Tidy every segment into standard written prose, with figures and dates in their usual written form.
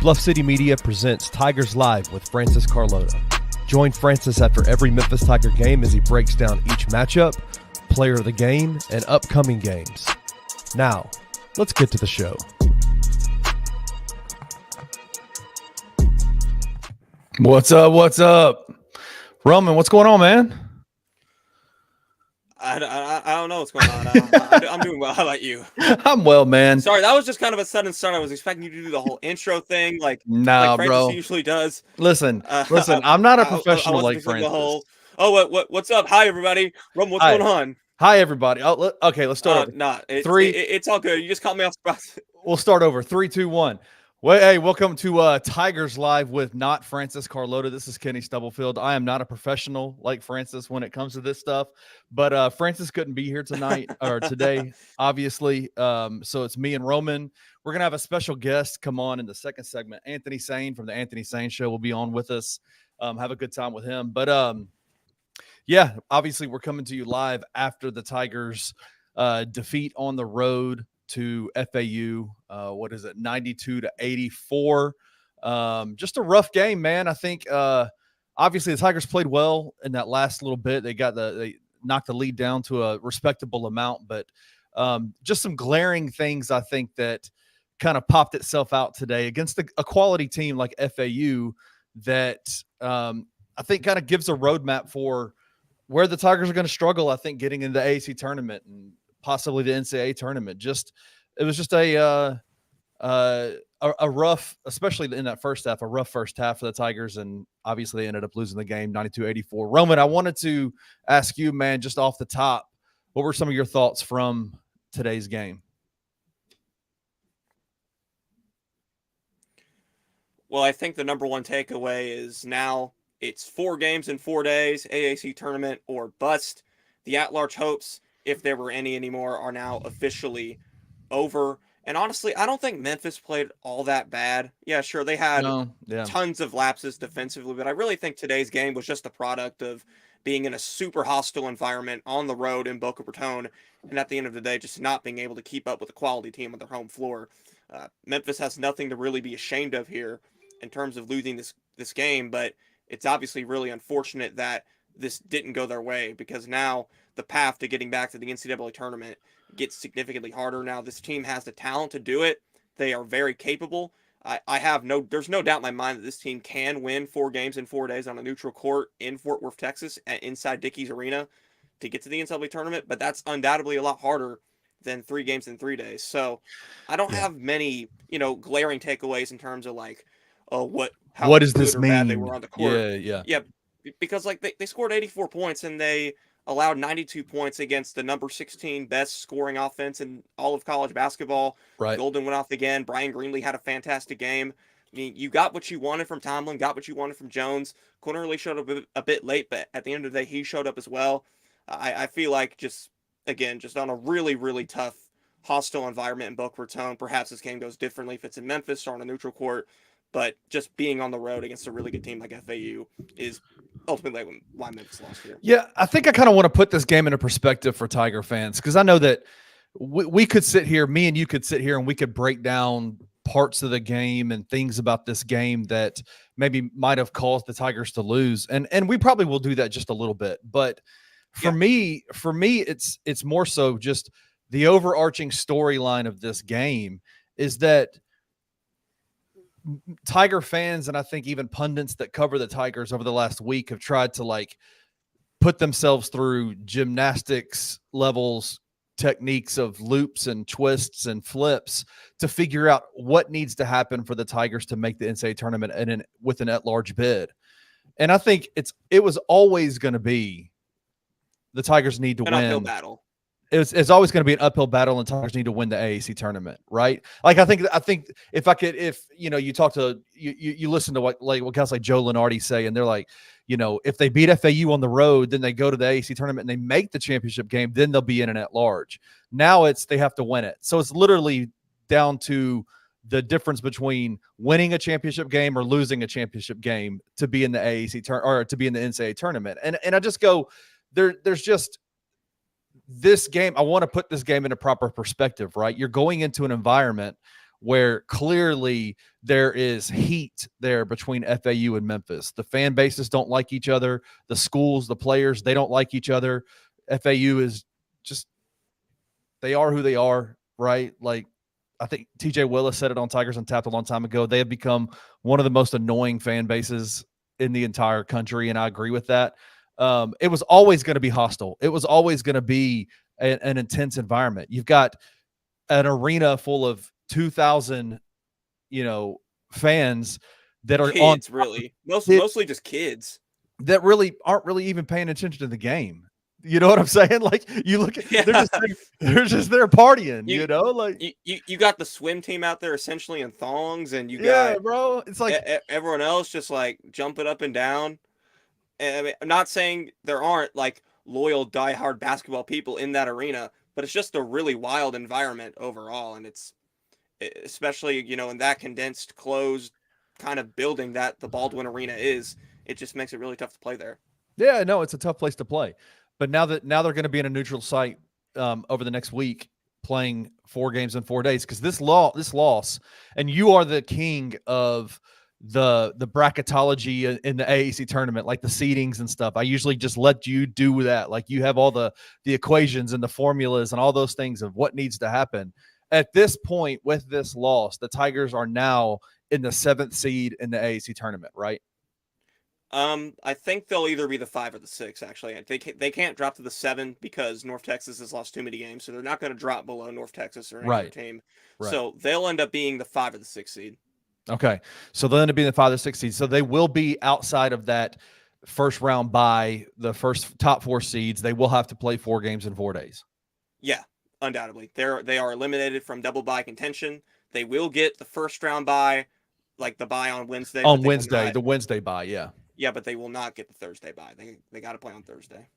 Bluff City Media presents Tigers Live with Francis Carlota. Join Francis after every Memphis Tiger game as he breaks down each matchup, player of the game, and upcoming games. Now, let's get to the show. What's up? What's up? Roman, what's going on, man? I don't know what's going on. I'm doing well. How about you? I'm well, man. Sorry, that was just kind of a sudden start. I was expecting you to do the whole intro thing, like Francis bro. usually does. Listen. I'm not a professional like Francis. What's up? Hi, everybody. Roman, what's going on? Hi, everybody. Okay, let's start over. It's all good. You just caught me off spot. We'll start over. 3, 2, 1. Well, hey, welcome to Tigers Live with not Francis Carlota. This is Kenny Stubblefield. I am not a professional like Francis when it comes to this stuff, but Francis couldn't be here tonight or today, obviously. So it's me and Roman. We're gonna have a special guest come on in the second segment. Anthony Sain from the Anthony Sain Show will be on with us. Have a good time with him. But yeah, obviously we're coming to you live after the Tigers defeat on the road to FAU. 92-84. Just a rough game, man. I think obviously the Tigers played well in that last little bit. They knocked the lead down to a respectable amount, but just some glaring things I think that kind of popped itself out today against a quality team like FAU that I think kind of gives a roadmap for where the Tigers are going to struggle, I think, getting into the AAC tournament and possibly the NCAA tournament. It was just a rough, especially in that first half, a rough first half for the Tigers, and obviously they ended up losing the game 92-84. Roman, I wanted to ask you, man, just off the top, what were some of your thoughts from today's game? Well, I think the number one takeaway is now it's 4 games in 4 days, AAC tournament or bust. The at-large hopes, if there were any anymore, are now officially over. And honestly, I don't think Memphis played all that bad. Yeah, sure, they had tons of lapses defensively, but I really think today's game was just a product of being in a super hostile environment on the road in Boca Raton, and at the end of the day, just not being able to keep up with a quality team on their home floor. Memphis has nothing to really be ashamed of here in terms of losing this game, but it's obviously really unfortunate that this didn't go their way, because now the path to getting back to the NCAA tournament gets significantly harder. Now this team has the talent to do it. They are very capable. There's no doubt in my mind that this team can win 4 games in 4 days on a neutral court in Fort Worth, Texas, inside Dickies Arena to get to the NCAA tournament, but that's undoubtedly a lot harder than 3 games in 3 days. So I don't have many, glaring takeaways in terms of like, what does this mean? Bad they were on the court. Yeah. Because they scored 84 points and they allowed 92 points against the number 16 best scoring offense in all of college basketball. Right. Golden went off again. Brian Greenlee had a fantastic game. I mean, you got what you wanted from Tomlin, got what you wanted from Jones. Cornerly showed up a bit late, but at the end of the day, he showed up as well. I feel like just on a really, really tough, hostile environment in Boca Raton. Perhaps this game goes differently if it's in Memphis or on a neutral court. But just being on the road against a really good team like FAU is ultimately why Memphis lost here. Yeah, I think I kind of want to put this game into perspective for Tiger fans, because I know that we could sit here, me and you could sit here, and we could break down parts of the game and things about this game that maybe might have caused the Tigers to lose. And we probably will do that just a little bit. But for me, it's more so just the overarching storyline of this game is that Tiger fans, and I think even pundits that cover the Tigers over the last week, have tried to put themselves through gymnastics levels, techniques of loops and twists and flips to figure out what needs to happen for the Tigers to make the NCAA tournament and with an at-large bid. And I think it was always going to be the Tigers need to win. An uphill battle. It's always going to be an uphill battle, and Tigers need to win the AAC tournament, right? I think if you talk to you listen to what guys like Joe Lenardi say, and they're like, if they beat FAU on the road, then they go to the AAC tournament and they make the championship game, then they'll be in an at-large. Now they have to win it, so it's literally down to the difference between winning a championship game or losing a championship game to be in the AAC or to be in the NCAA tournament. And I just go there's just this game, I want to put this game in a proper perspective, right? You're going into an environment where clearly there is heat there between FAU and Memphis. The fan bases don't like each other. The schools, the players, they don't like each other. FAU is just, they are who they are, right? Like, I think TJ Willis said it on Tigers Untapped a long time ago. They have become one of the most annoying fan bases in the entire country, and I agree with that. It was always going to be hostile. It was always going to be an intense environment. You've got an arena full of 2,000, fans that are kids, really. Mostly just kids that really aren't really even paying attention to the game. You know what I'm saying? Like, you look at, they're just there partying, you got the swim team out there essentially in thongs, and you got, bro, it's like everyone else just like jumping up and down. And I mean, I'm not saying there aren't like loyal diehard basketball people in that arena, but it's just a really wild environment overall. And it's especially, in that condensed, closed kind of building that the Baldwin Arena is, it just makes it really tough to play there. Yeah, no, it's a tough place to play. But now they're going to be in a neutral site over the next week, playing 4 games in 4 days, because this loss, and you are the king of the bracketology in the AAC tournament, like the seedings and stuff. I usually just let you do that. Like, you have all the equations and the formulas and all those things of what needs to happen. At this point, with this loss, the Tigers are now in the 7th seed in the AAC tournament, right? I think they'll either be the 5 or the 6, actually. They can't drop to the 7 because North Texas has lost too many games, so they're not going to drop below North Texas or any other team. Right. So they'll end up being the 5 or the 6 seed. Okay. So they'll end up being the 5 or 6 seed. So they will be outside of that first round bye, the first top 4 seeds. They will have to play 4 games in 4 days. Yeah, undoubtedly. They are eliminated from double bye contention. They will get the first round bye, like the bye on Wednesday. On Wednesday, the Wednesday bye, yeah. Yeah, but they will not get the Thursday bye. They got to play on Thursday.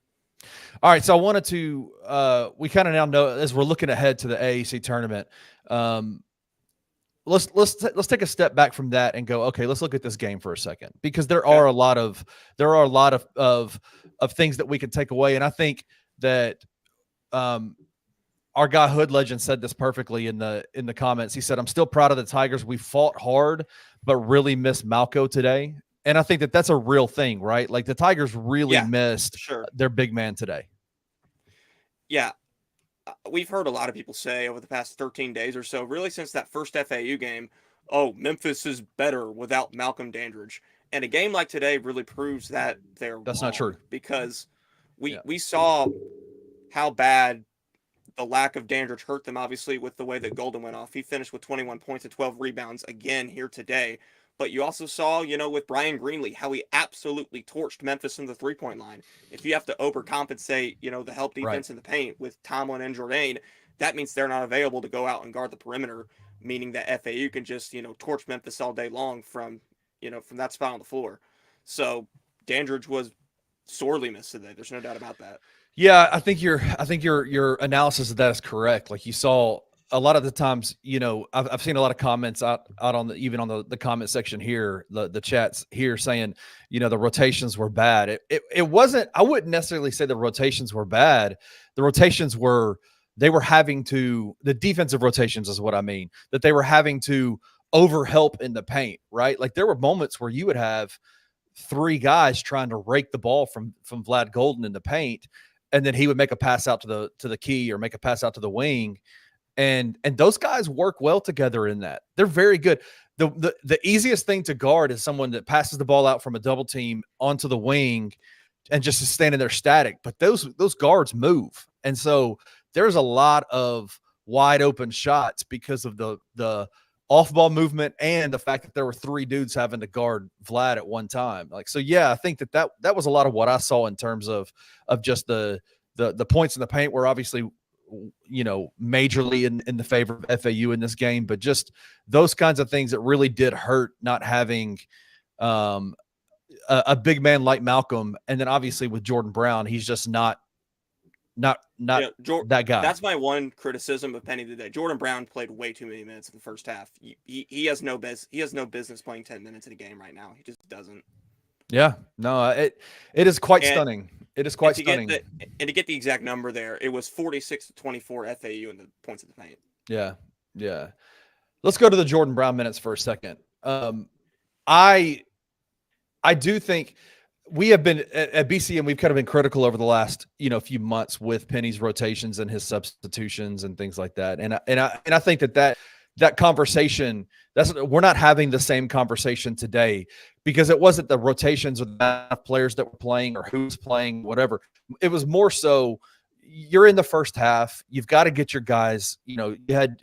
All right, so I wanted to we kind of now know, as we're looking ahead to the AAC tournament, let's take a step back from that and go, okay, let's look at this game for a second, because there are a lot of things that we can take away, and I think that our guy Hood Legend said this perfectly in the comments. He said, "I'm still proud of the Tigers. We fought hard, but really missed Malco today." And I think that that's a real thing, right? Like, the Tigers really missed their big man today. Yeah. We've heard a lot of people say over the past 13 days or so, really since that first FAU game, oh, Memphis is better without Malcolm Dandridge. And a game like today really proves that that's not true. Because we saw how bad the lack of Dandridge hurt them, obviously, with the way that Golden went off. He finished with 21 points and 12 rebounds again here today. But you also saw, with Brian Greenlee, how he absolutely torched Memphis in the three-point line. If you have to overcompensate, the help defense in the paint with Tomlin and Jourdain, that means they're not available to go out and guard the perimeter, meaning that FAU can just, torch Memphis all day long from that spot on the floor. So Dandridge was sorely missed today. There's no doubt about that. Yeah, I think your analysis of that is correct. Like, you saw a lot of the times, I've seen a lot of comments out on even on the comment section here, the chats here, saying, the rotations were bad. It wasn't. I wouldn't necessarily say the rotations were bad. The rotations were, the defensive rotations is what I mean, that they were having to overhelp in the paint, right? Like, there were moments where you would have 3 guys trying to rake the ball from Vlad Golden in the paint, and then he would make a pass out to the key or make a pass out to the wing. And those guys work well together in that. They're very good. The easiest thing to guard is someone that passes the ball out from a double team onto the wing and just is standing there static. But those guards move. And so there's a lot of wide open shots because of the off ball movement and the fact that there were 3 dudes having to guard Vlad at one time. Like, so yeah, I think that was a lot of what I saw in terms of just the points in the paint were obviously, majorly in the favor of FAU in this game, but just those kinds of things that really did hurt not having a big man like Malcolm. And then obviously with Jordan Brown, he's just not that guy. That's my one criticism of Penny today. Jordan Brown played way too many minutes in the first half. He has no business playing 10 minutes in a game right now. He just doesn't. Yeah, no, it is quite stunning. It is quite stunning. And to get the exact number there, it was 46-24 FAU in the points of the paint. Yeah. Let's go to the Jordan Brown minutes for a second. I do think we have been at BCM. We've kind of been critical over the last few months with Penny's rotations and his substitutions and things like that. And I think that conversation, we're not having the same conversation today because it wasn't the rotations or the players that were playing or who's playing, whatever. It was more so you're in the first half. You've got to get your guys. You had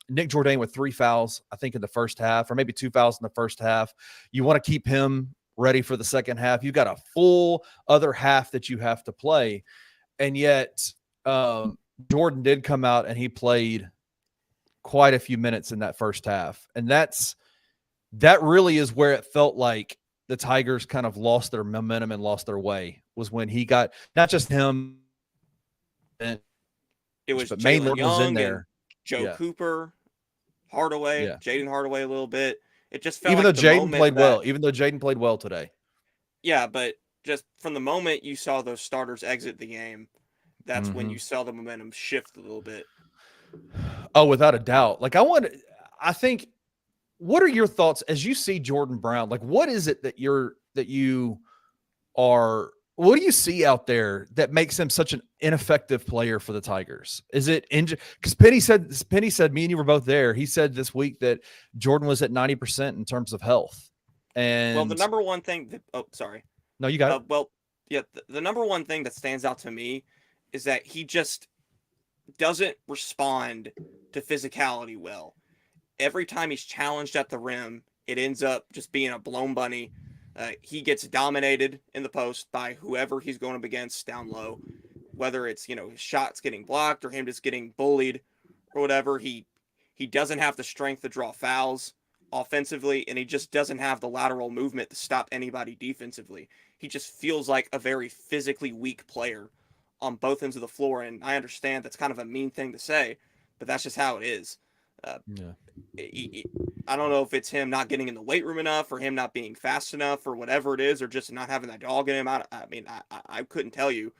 Nick Jourdain with 3 fouls, I think, in the first half, or maybe 2 fouls in the first half. You want to keep him ready for the second half. You've got a full other half that you have to play. And yet Jordan did come out and he played quite a few minutes in that first half. And that really is where it felt like the Tigers kind of lost their momentum and lost their way, was when he got, not just him, it was but Jalen Maynard Young was in there. Joe Cooper, Hardaway, Jaden Hardaway a little bit. It just felt even like though Jaden played well today. Yeah, but just from the moment you saw those starters exit the game, that's when you saw the momentum shift a little bit. Oh, without a doubt. Like I think, what are your thoughts as you see Jordan Brown? Like, what is it that what do you see out there that makes him such an ineffective player for the Tigers? Is it injury? Because Penny said, me and you were both there. He said this week that Jordan was at 90% in terms of health. And the number one thing sorry. No, you got it. The number one thing that stands out to me is that he just doesn't respond to physicality well. Every time he's challenged at the rim, it ends up just being a blown bunny. He gets dominated in the post by whoever he's going up against down low, whether it's, his shots getting blocked or him just getting bullied or whatever. He doesn't have the strength to draw fouls offensively, and he just doesn't have the lateral movement to stop anybody defensively. He just feels like a very physically weak player on both ends of the floor, and I understand that's kind of a mean thing to say, but that's just how it is. I don't know if it's him not getting in the weight room enough or him not being fast enough or whatever it is, or just not having that dog in him. I couldn't tell you,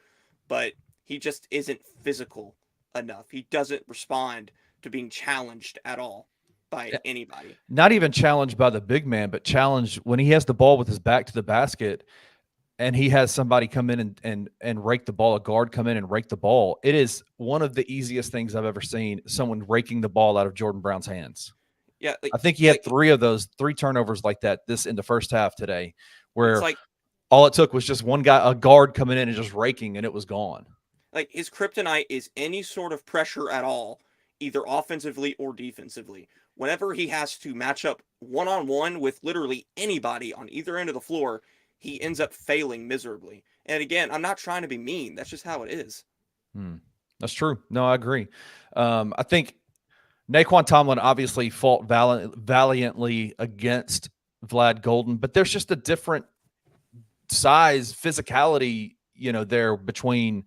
but he just isn't physical enough. He doesn't respond to being challenged at all by anybody. Not even challenged by the big man, but challenged when he has the ball with his back to the basket and he has somebody come in and rake the ball, a guard come in and rake the ball. It is one of the easiest things I've ever seen, someone raking the ball out of Jordan Brown's hands. Yeah, I think he had 3 turnovers like that in the first half today, where all it took was just one guy, a guard coming in and just raking, and it was gone. Like, his kryptonite is any sort of pressure at all, either offensively or defensively. Whenever he has to match up one-on-one with literally anybody on either end of the floor, he ends up failing miserably. And again, I'm not trying to be mean. That's just how it is. That's true. No, I agree. I think Naquan Tomlin obviously fought valiantly against Vlad Golden, but there's just a different size, physicality, there between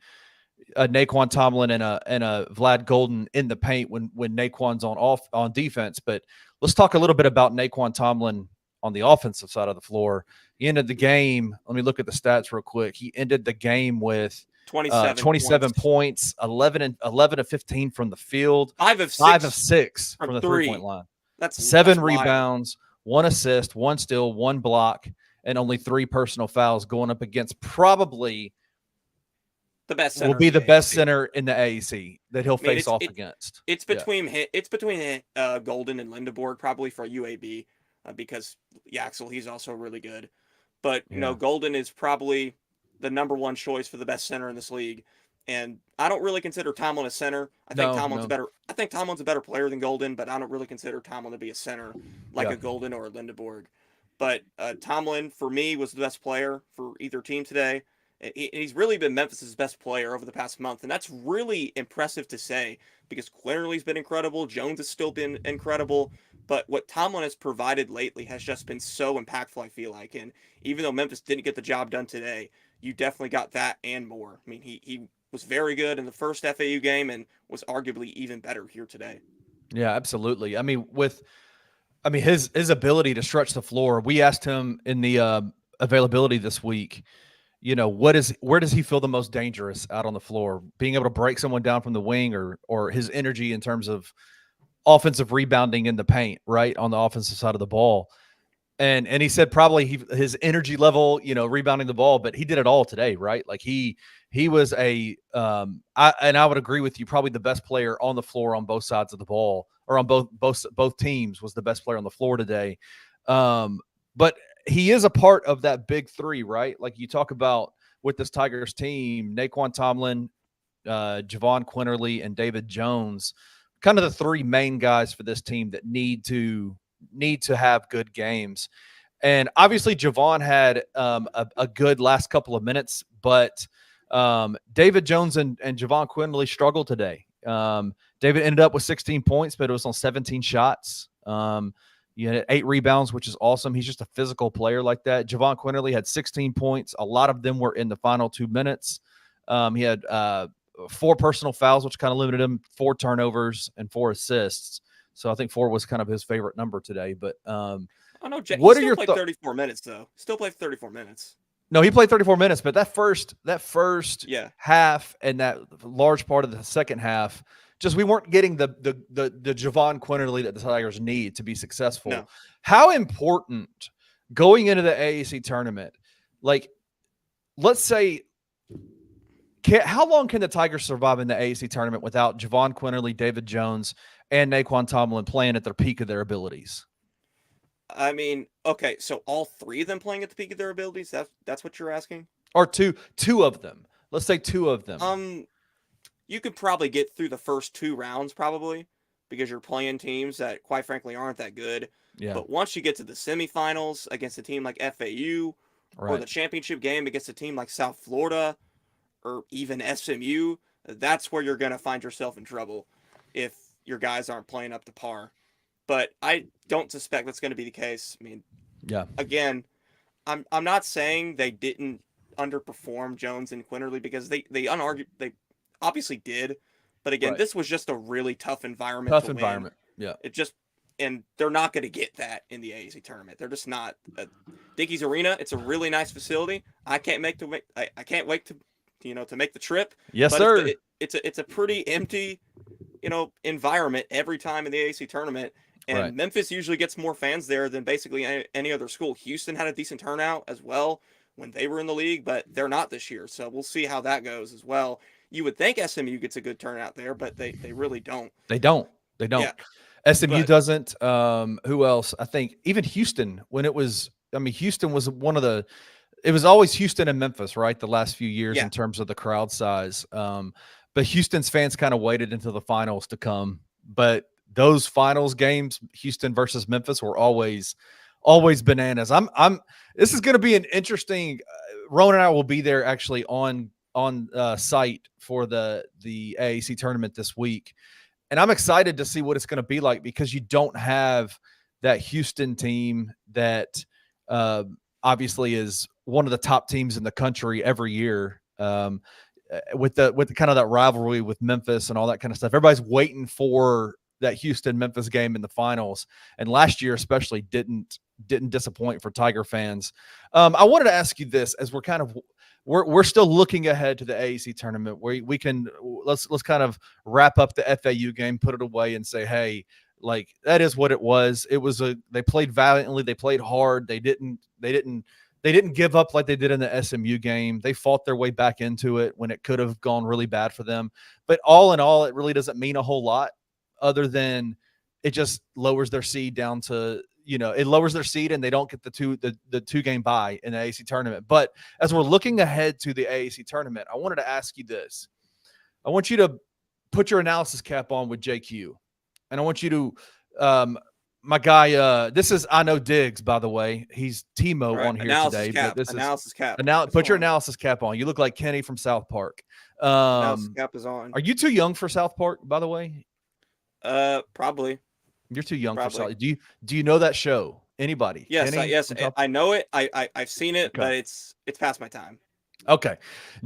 Naquan Tomlin and a Vlad Golden in the paint when Naquan's on defense. But let's talk a little bit about Naquan Tomlin on the offensive side of the floor. He ended the game. Let me look at the stats real quick. He ended the game with 27 points, 11 of 15 from the field, 5 of 6 from the 3-point line. That's 7 rebounds, 1 assist, 1 steal, 1 block, and only 3 personal fouls, going up against probably the best center. Will be the best center in the AAC that he'll face off against. It's between Golden and Lindeborg probably for UAB because Yaxel, he's also really good. But Golden is probably the number 1 choice for the best center in this league. And I don't really consider Tomlin a center. I think Tomlin's a better player than Golden, but I don't really consider Tomlin to be a center like a Golden or a Lindeborg. But Tomlin, for me, was the best player for either team today. He's really been Memphis' best player over the past month, and that's really impressive to say because Cleary's been incredible. Jones has still been incredible, but what Tomlin has provided lately has just been so impactful, I feel like. And even though Memphis didn't get the job done today, you definitely got that and more. I mean, he was very good in the first FAU game and was arguably even better here today. Yeah, absolutely. I mean, his ability to stretch the floor, we asked him in the availability this week, where does he feel the most dangerous out on the floor? Being able to break someone down from the wing or his energy in terms of offensive rebounding in the paint, right, on the offensive side of the ball. And he said probably his energy level, rebounding the ball, but he did it all today, right? Like he was I would agree with you, probably the best player on the floor on both sides of the ball, or on both teams was the best player on the floor today. But he is a part of that big three, right? Like you talk about with this Tigers team, Naquan Tomlin, Javon Quinterly, and David Jones, kind of the three main guys for this team that need to have good games. And obviously Javon had a good last couple of minutes, but David Jones and Javon Quinterly struggled today. David ended up with 16 points, but it was on 17 shots. You had 8 rebounds, which is awesome. He's just a physical player like that. Javon Quinterly had 16 points. A lot of them were in the final 2 minutes. He had 4 personal fouls, which kind of limited him, 4 turnovers, and 4 assists. So I think 4 was kind of his favorite number today. But what are your 34 minutes though? Still played 34 minutes. No, he played 34 minutes, but that first half and that large part of the second half, just we weren't getting the Javon Quinterly that the Tigers need to be successful. No. How important going into the AAC tournament, like let's say, how long can the Tigers survive in the AAC tournament without Javon Quinterly, David Jones, and Naquan Tomlin playing at their peak of their abilities? I mean, okay, so all 3 of them playing at the peak of their abilities, that's what you're asking? Or two of them. Let's say 2 of them. You could probably get through the first 2 rounds probably, because you're playing teams that quite frankly aren't that good. Yeah. But once you get to the semifinals against a team like FAU, right, or the championship game against a team like South Florida or even SMU, that's where you're going to find yourself in trouble if your guys aren't playing up to par. But I don't suspect that's going to be the case. I mean, yeah. Again, I'm not saying they didn't underperform Jones and Quinterly, because they obviously did. But again, right, this was just a really tough environment. Yeah. And they're not going to get that in the AAC tournament. They're just not. Dickies Arena, it's a really nice facility. I can't wait to make the trip. Yes, sir. It's a pretty empty, environment every time in the AAC tournament. And right, Memphis usually gets more fans there than basically any other school. Houston had a decent turnout as well when they were in the league, but they're not this year. So we'll see how that goes as well. You would think SMU gets a good turnout there, but they really don't. They don't. Yeah. SMU doesn't. Who else? I think even Houston, Houston was it was always Houston and Memphis, right? The last few years in terms of the crowd size. But Houston's fans kind of waited until the finals to come. But those finals games, Houston versus Memphis, were always bananas. This is going to be an interesting. Rowan and I will be there actually on site for the AAC tournament this week, and I'm excited to see what it's going to be like, because you don't have that Houston team that obviously is one of the top teams in the country every year. With the kind of that rivalry with Memphis and all that kind of stuff, everybody's waiting for that Houston-Memphis game in the finals, and last year especially didn't disappoint for Tiger fans. I wanted to ask you this, as we're still looking ahead to the AAC tournament, where let's kind of wrap up the FAU game, put it away, and say, hey, like, that is what it was. They played valiantly, they played hard, they didn't give up like they did in the SMU game. They fought their way back into it when it could have gone really bad for them. But all in all, it really doesn't mean a whole lot, other than it just lowers their seed down to, it lowers their seed, and they don't get the 2-game bye in the AAC tournament. But as we're looking ahead to the AAC tournament, I wanted to ask you this. I want you to put your analysis cap on with JQ, and I want you to, my guy, this is I know Diggs, by the way. He's Timo on here today. Cap. But this analysis cap. Put your analysis cap on. You look like Kenny from South Park. Analysis cap is on. Are you too young for South Park, by the way? Probably. You're too young for South. Do you know that show? Anybody? Yes, yes, I know it. I've seen it, okay, but it's past my time. Okay,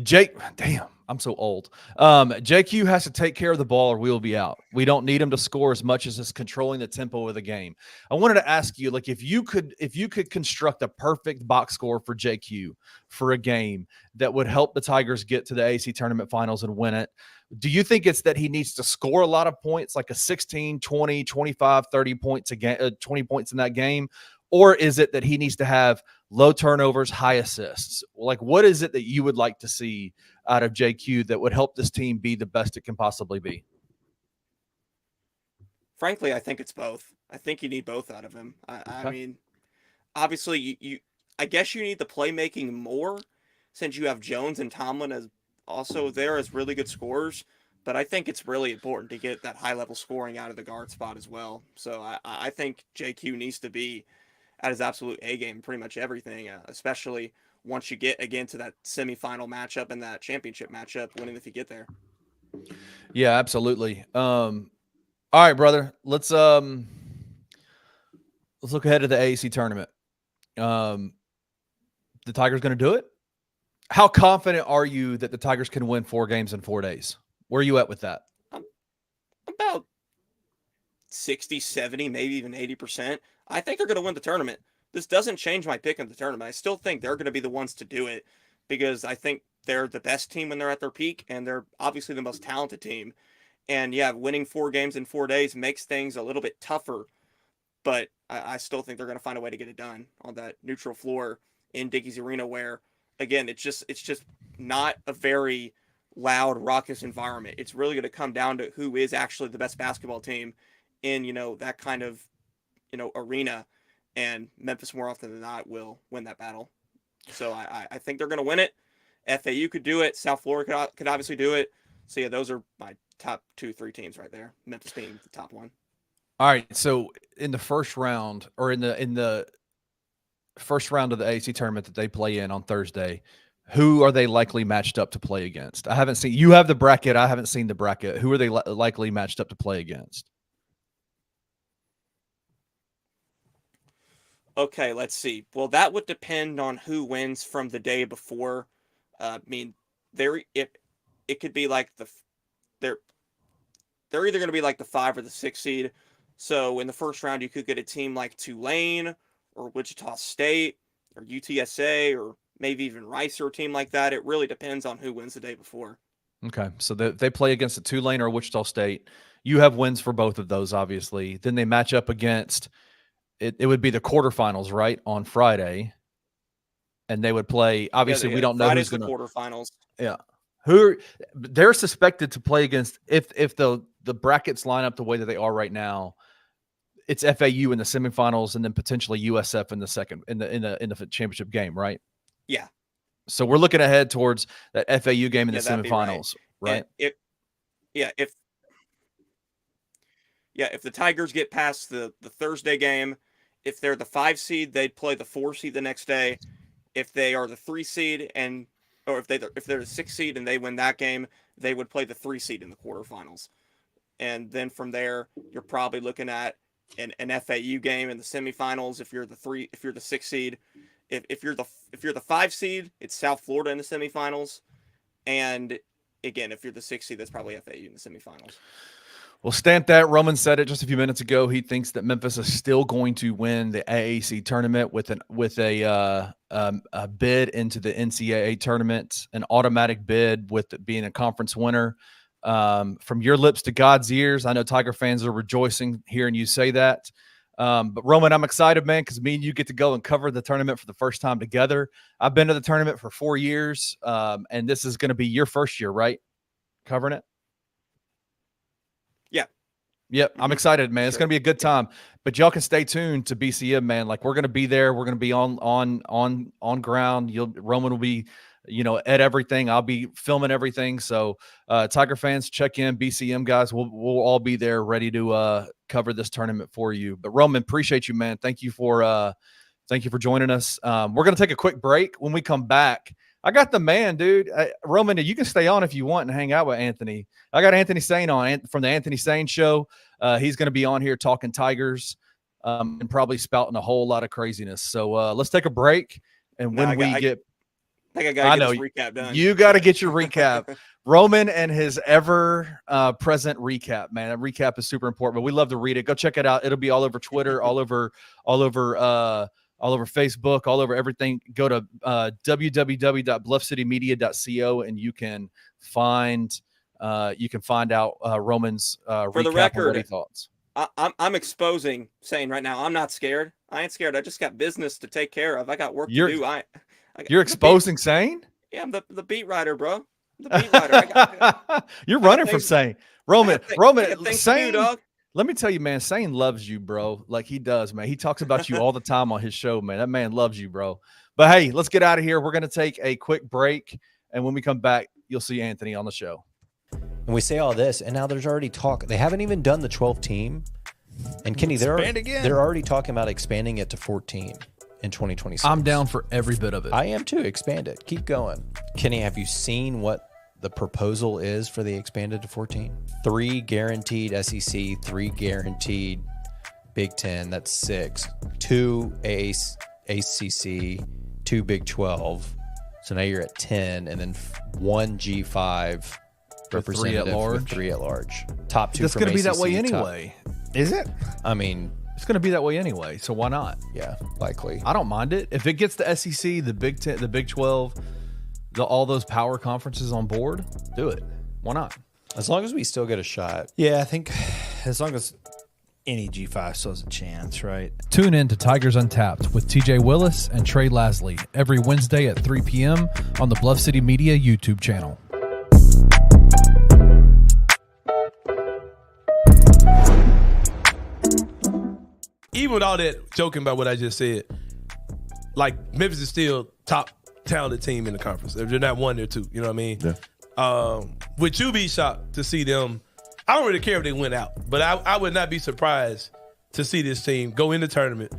Jake. Damn, I'm so old. JQ has to take care of the ball or we will be out. We don't need him to score as much as just controlling the tempo of the game. I wanted to ask you, like, if you could construct a perfect box score for JQ for a game that would help the Tigers get to the AAC tournament finals and win it, do you think it's that he needs to score a lot of points, like a 16, 20, 25, 30 points a game, 20 points in that game? Or is it that he needs to have low turnovers, high assists? Like, what is it that you would like to see out of JQ that would help this team be the best it can possibly be? Frankly, I think it's both. I think you need both out of him. I mean, obviously, I guess you need the playmaking more since you have Jones and Tomlin as also there as really good scorers. But I think it's really important to get that high-level scoring out of the guard spot as well. So I think JQ needs to be at his absolute A game, pretty much everything, especially once you get again to that semifinal matchup and that championship matchup, winning if you get there. Yeah, absolutely. All right, brother. Let's look ahead to the AAC tournament. The Tigers going to do it? How confident are you that the Tigers can win 4 games in 4 days? Where are you at with that? About 60, 70, maybe even 80%. I think they're going to win the tournament. This doesn't change my pick in the tournament. I still think they're going to be the ones to do it because I think they're the best team when they're at their peak, and they're obviously the most talented team. And yeah, winning 4 games in 4 days makes things a little bit tougher, but I still think they're going to find a way to get it done on that neutral floor in Dickies Arena where, again, it's just not a very loud, raucous environment. It's really going to come down to who is actually the best basketball team in, that kind of, arena, and Memphis more often than not will win that battle. So I think they're going to win it. FAU could do it. South Florida could obviously do it. So yeah, those are my top 2-3 teams right there. Memphis being the top one. All right. So in the first round, or in the first round of the AAC tournament that they play in on Thursday, who are they likely matched up to play against? I haven't seen. You have the bracket. I haven't seen the bracket. Who are they likely matched up to play against? Okay, let's see. Well, that would depend on who wins from the day before. I mean, it could be like they're either going to be like the 5 or the 6 seed. So in the first round, you could get a team like Tulane or Wichita State or UTSA or maybe even Rice or a team like that. It really depends on who wins the day before. Okay, so they play against a Tulane or Wichita State. You have wins for both of those, obviously. Then they match up against it would be the quarterfinals, right, on Friday, and they would play. Obviously, we don't know Friday's who's going to quarterfinals. Yeah, they're suspected to play against if the brackets line up the way that they are right now. It's FAU in the semifinals, and then potentially USF in the second in the championship game, right? Yeah. So we're looking ahead towards that FAU game in the semifinals, right? If the Tigers get past the Thursday game, if they're the 5 seed, they'd play the 4 seed the next day. If they are the 3 seed or if they're the 6 seed and they win that game, they would play the 3 seed in the quarterfinals. And then from there, you're probably looking at an FAU game in the semifinals. If you're the 6 seed, if you're the 5 seed, it's South Florida in the semifinals. And again, if you're the 6 seed, that's probably FAU in the semifinals. Well, stamp that. Roman said it just a few minutes ago. He thinks that Memphis is still going to win the AAC tournament with a bid into the NCAA tournament, an automatic bid with it being a conference winner. From your lips to God's ears, I know Tiger fans are rejoicing hearing you say that. But Roman, I'm excited, man, because me and you get to go and cover the tournament for the first time together. I've been to the tournament for 4 years, and this is going to be your first year, right? Covering it? Yep, I'm excited, man. It's going to be a good time. But y'all can stay tuned to BCM, man. Like, we're going to be there. We're going to be on ground. Roman will be, at everything. I'll be filming everything. So, Tiger fans, check in. BCM guys, we'll all be there, ready to cover this tournament for you. But Roman, appreciate you, man. Thank you for joining us. We're going to take a quick break. When we come back, I got the man, dude. Roman, you can stay on if you want and hang out with Anthony. I got Anthony Sain on from the Anthony Sain Show. He's going to be on here talking Tigers and probably spouting a whole lot of craziness. So let's take a break. And when I got to get this recap done. You got to get your recap. Roman and his ever present recap, man. That recap is super important, but we love to read it. Go check it out. It'll be all over Twitter, all over Facebook, all over everything. Go to www.bluffcitymedia.co and you can find out Roman's For the recap record, of what he thoughts. I'm exposing Sain right now. I'm not scared. I ain't scared. I just got business to take care of. I got work to do. You're exposing Sain? Yeah, I'm the beat writer, bro. The beat writer. You're running from Sain. Roman, Sain, dog. Let me tell you, man, Sain loves you, bro. Like he does, man. He talks about you all the time on his show, man. That man loves you, bro. But hey, let's get out of here. We're going to take a quick break. And when we come back, you'll see Anthony on the show. And we say all this, and now there's already talk. They haven't even done the 12 team. And Kenny, they're already talking about expanding it to 14 in 2026. I'm down for every bit of it. I am too. Expand it. Keep going. Kenny, have you seen what the proposal is for the expanded to 14? 3 guaranteed SEC, 3 guaranteed Big 10. That's 6. 2 ACC, 2 Big 12. So now you're at 10, and then 1 G5 representative with 3 at large. Top 2 It's from going to be that ACC, way anyway. Is it? I mean, it's going to be that way anyway. So why not? Yeah, likely. I don't mind it. If it gets the SEC, the Big 10, the Big 12, all those power conferences on board, do it. Why not? As long as we still get a shot. Yeah, I think as long as any G5 still has a chance, right? Tune in to Tigers Untapped with TJ Willis and Trey Lasley every Wednesday at 3 p.m. on the Bluff City Media YouTube channel. Even with all that joking about what I just said, like Memphis is still top talented team in the conference. If they're not 1, they're 2. You know what I mean? Yeah. Would you be shocked to see them? I don't really care if they went out, but I would not be surprised to see this team go in the tournament,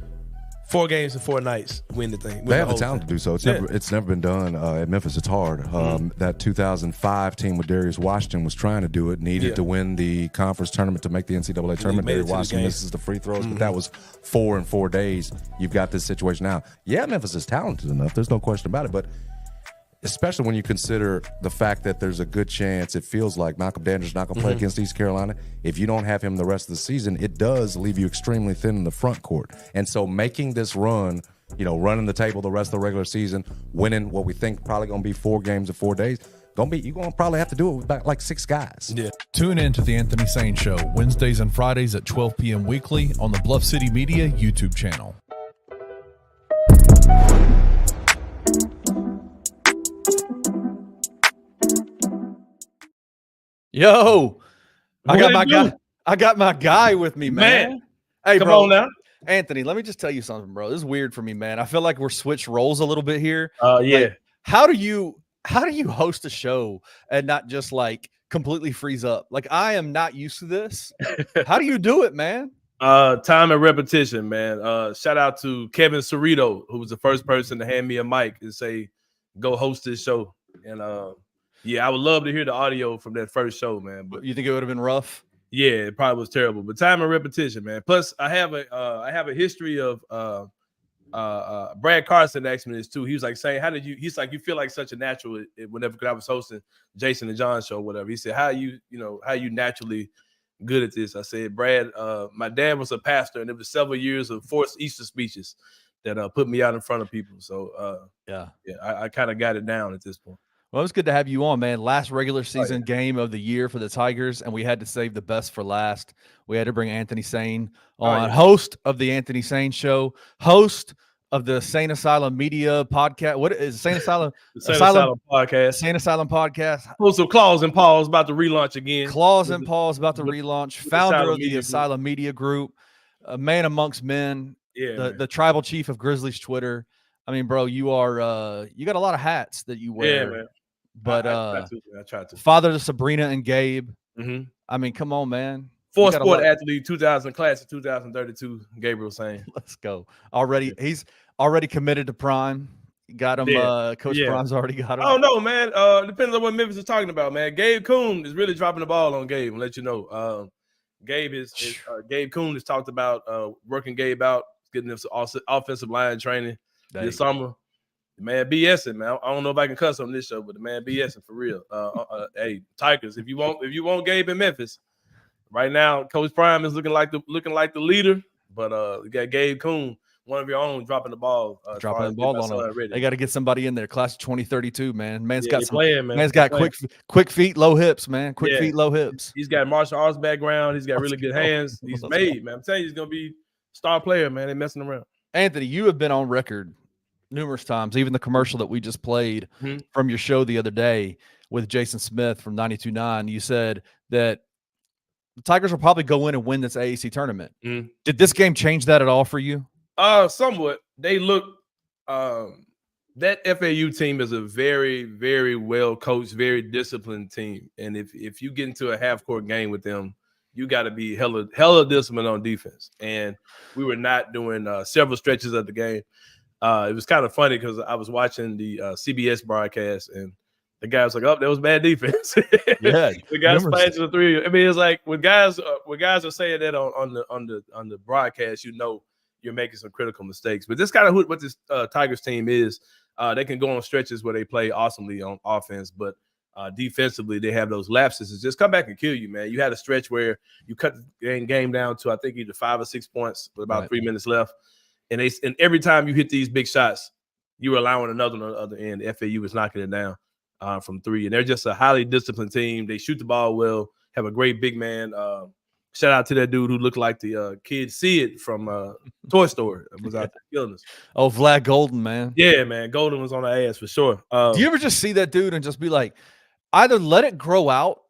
4 games and 4 nights, win the thing. They have the talent to do so. It's never been done at Memphis. It's hard. That 2005 team with Darius Washington was trying to do it, needed to win the conference tournament to make the NCAA tournament. Darius Washington misses the free throws, but that was 4 in 4 days. You've got this situation now. Yeah, Memphis is talented enough. There's no question about it, but especially when you consider the fact that there's a good chance, it feels like Malcolm Danner's not going to play against East Carolina. If you don't have him the rest of the season, it does leave you extremely thin in the front court. And so making this run, running the table the rest of the regular season, winning what we think probably going to be 4 games in 4 days, you're going to probably have to do it with about like 6 guys. Yeah. Tune in to the Anthony Sain Show Wednesdays and Fridays at 12 p.m. weekly on the Bluff City Media YouTube channel. Yo, I got my guy with me, man. Hey, come bro. on now. Anthony, let me just tell you something, bro. This is weird for me, man. I feel like we're switched roles a little bit here. Yeah. Like, how do you host a show and not just like completely freeze up? Like, I am not used to this. How do you do it, man? Time and repetition, man. Shout out to Kevin Cerrito, who was the first person to hand me a mic and say, go host this show. And yeah, I would love to hear the audio from that first show, man. But You think it would have been rough? yeah, it probably was terrible. But time and repetition, man. Plus, I have a history of Brad Carson asked me this too. He was like saying, he's like, you feel like such a natural whenever I was hosting Jason and John show, whatever. He said, how you naturally good at this? I said, Brad, my dad was a pastor, and it was several years of forced Easter speeches that put me out in front of people. So I kind of got it down at this point. Well, it was good to have you on, man. Last regular season game of the year for the Tigers, and we had to save the best for last. We had to bring Anthony Sain on, host of the Anthony Sain Show, host of the Sain Asylum Media podcast. What is Sain Asylum? Sain Asylum podcast. Sain Asylum podcast. Also, Claws and Paws about to relaunch again. Claws and Paws about to relaunch. Founder of the Asylum Media Group, a man amongst men. Yeah, the tribal chief of Grizzlies Twitter. I mean, bro, you are you got a lot of hats that you wear. Yeah, man. But I try to. Father to Sabrina and Gabe. Mm-hmm. I mean, come on, man. 4 sport athlete, 2000 class of 2032. Gabriel Sain. Let's go. He's already committed to Prime. Got him. Coach Prime's already got him. Oh no, man. Depends on what Memphis is talking about, man. Gabe Kuhn is really dropping the ball on Gabe. I'll let you know. Gabe Kuhn has talked about working Gabe out, getting him some offensive line training this summer. The man BSing, man. I don't know if I can cuss on this show, but the man BSing for real. Hey, Tigers, if you want Gabe in Memphis, right now, Coach Prime is looking like the leader, but you got Gabe Kuhn, one of your own, dropping the ball. Dropping the ball on them. They got to get somebody in there. Class of 2032, man. Man's got quick feet, low hips, man. Quick feet, low hips. He's got martial arts background. He's got really good hands. He's made, man. I'm telling you, he's gonna be star player, man. They're messing around. Anthony, you have been on record numerous times, even the commercial that we just played from your show the other day with Jason Smith from 92.9. You said that the Tigers will probably go in and win this AAC tournament. Did this game change that at all for you? Somewhat. They look that FAU team is a very, very well coached, very disciplined team. And if you get into a half-court game with them, you got to be hella disciplined on defense. And we were not doing several stretches of the game. It was kind of funny because I was watching the CBS broadcast, and the guy was like, "Oh, that was bad defense." Yeah, the guys flashing the three. I mean, it's like when guys are saying that on the broadcast, you know, you're making some critical mistakes. But this kind of what this Tigers team is. They can go on stretches where they play awesomely on offense, but defensively they have those lapses. It's just come back and kill you, man. You had a stretch where you cut the game down to I think either 5 or 6 points with about 3 minutes left. And every time you hit these big shots, you're allowing another on the other end. FAU is knocking it down from 3. And they're just a highly disciplined team. They shoot the ball well, have a great big man. Shout out to that dude who looked like the kid Sid from Toy Story. Was out there killing us. Oh, Vlad Golden, man. Yeah, man. Golden was on the ass for sure. Do you ever just see that dude and just be like, either let it grow out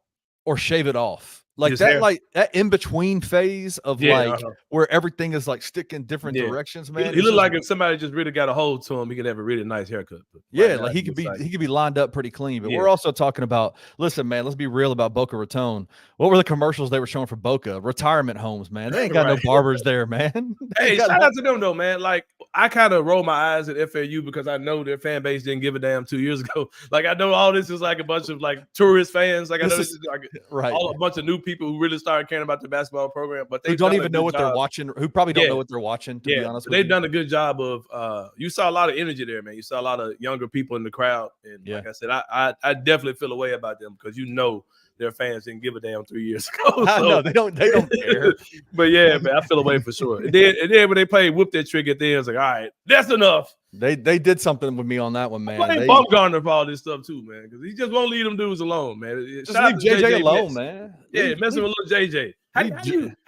or shave it off? Like that in between phase of where everything is like sticking different directions, man. He looked like if somebody just really got a hold to him, he could have a really nice haircut. Like he could be lined up pretty clean. But we're also talking about, listen, man, let's be real about Boca Raton. What were the commercials they were showing for Boca? Retirement homes, man. They ain't got no barbers there, man. Hey, shout out to them though, man. Like I kind of roll my eyes at FAU because I know their fan base didn't give a damn 2 years ago. Like I know all this is like a bunch of like tourist fans. Like I know this is like a bunch of new people who really started caring about the basketball program, but they don't even know what they're watching. Who probably don't know what they're watching. To be honest, they've done a good job of. You saw a lot of energy there, man. You saw a lot of younger people in the crowd, and like I said, I definitely feel a way about them because you know their fans didn't give a damn 3 years ago. I know they don't care. But yeah, man, I feel a way for sure. And then when they played whoop that trick at the end, it's like, all right, that's enough. They did something with me on that one, man. I blame Bumgarner for all this stuff too, man, because he just won't leave them dudes alone, man. Just leave JJ alone, man. Yeah, messing with little JJ. How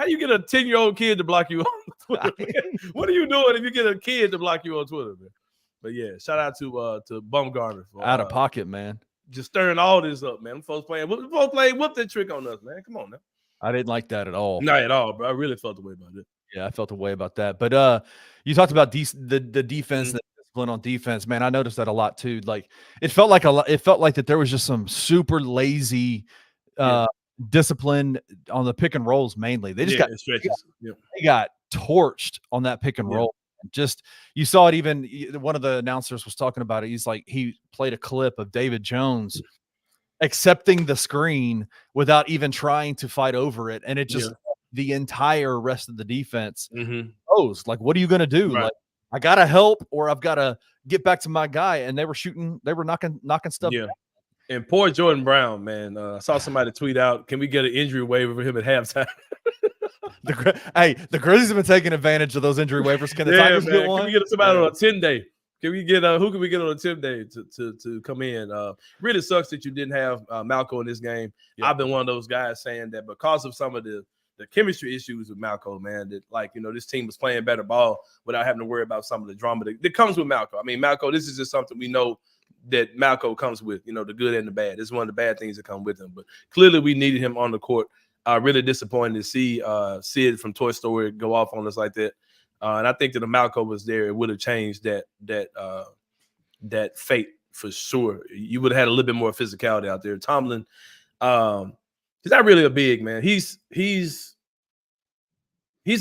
you get a 10-year-old kid to block you on Twitter? What are you doing if you get a kid to block you on Twitter, man? But yeah, shout out to Bumgarner for out of pocket, man. Just stirring all this up, man. Folks playing whoop that trick on us, man. Come on now. I didn't like that at all. Not at all, bro. I really felt the way about it. Yeah, I felt a way about that. But you talked about the defense, the discipline on defense, man. I noticed that a lot too. Like it felt like that there was just some super lazy discipline on the pick and rolls mainly. They just they got torched on that pick and roll. Just you saw it. Even one of the announcers was talking about it. He's like, he played a clip of David Jones accepting the screen without even trying to fight over it, and it just the entire rest of the defense goes like, what are you going to do? Like, I gotta help, or I've got to get back to my guy. And they were knocking stuff down. And poor Jordan Brown, man. I saw somebody tweet out, can we get an injury waiver for him at halftime? The Grizzlies have been taking advantage of those injury waivers. Can the Tigers get one? Can we get somebody on a 10-day? Can we get who can we get on a 10-day to come in? Really sucks that you didn't have Malco in this game. Yeah. I've been one of those guys saying that because of some of the chemistry issues with Malco, man, that this team was playing better ball without having to worry about some of the drama that comes with Malco. I mean, Malco, this is just something we know that Malco comes with, the good and the bad. It's one of the bad things that come with him. But clearly we needed him on the court. Really disappointed to see Sid from Toy Story go off on us like that. And I think that if Malco was there, it would have changed that fate for sure. You would have had a little bit more physicality out there. Tomlin, he's not really a big man. He's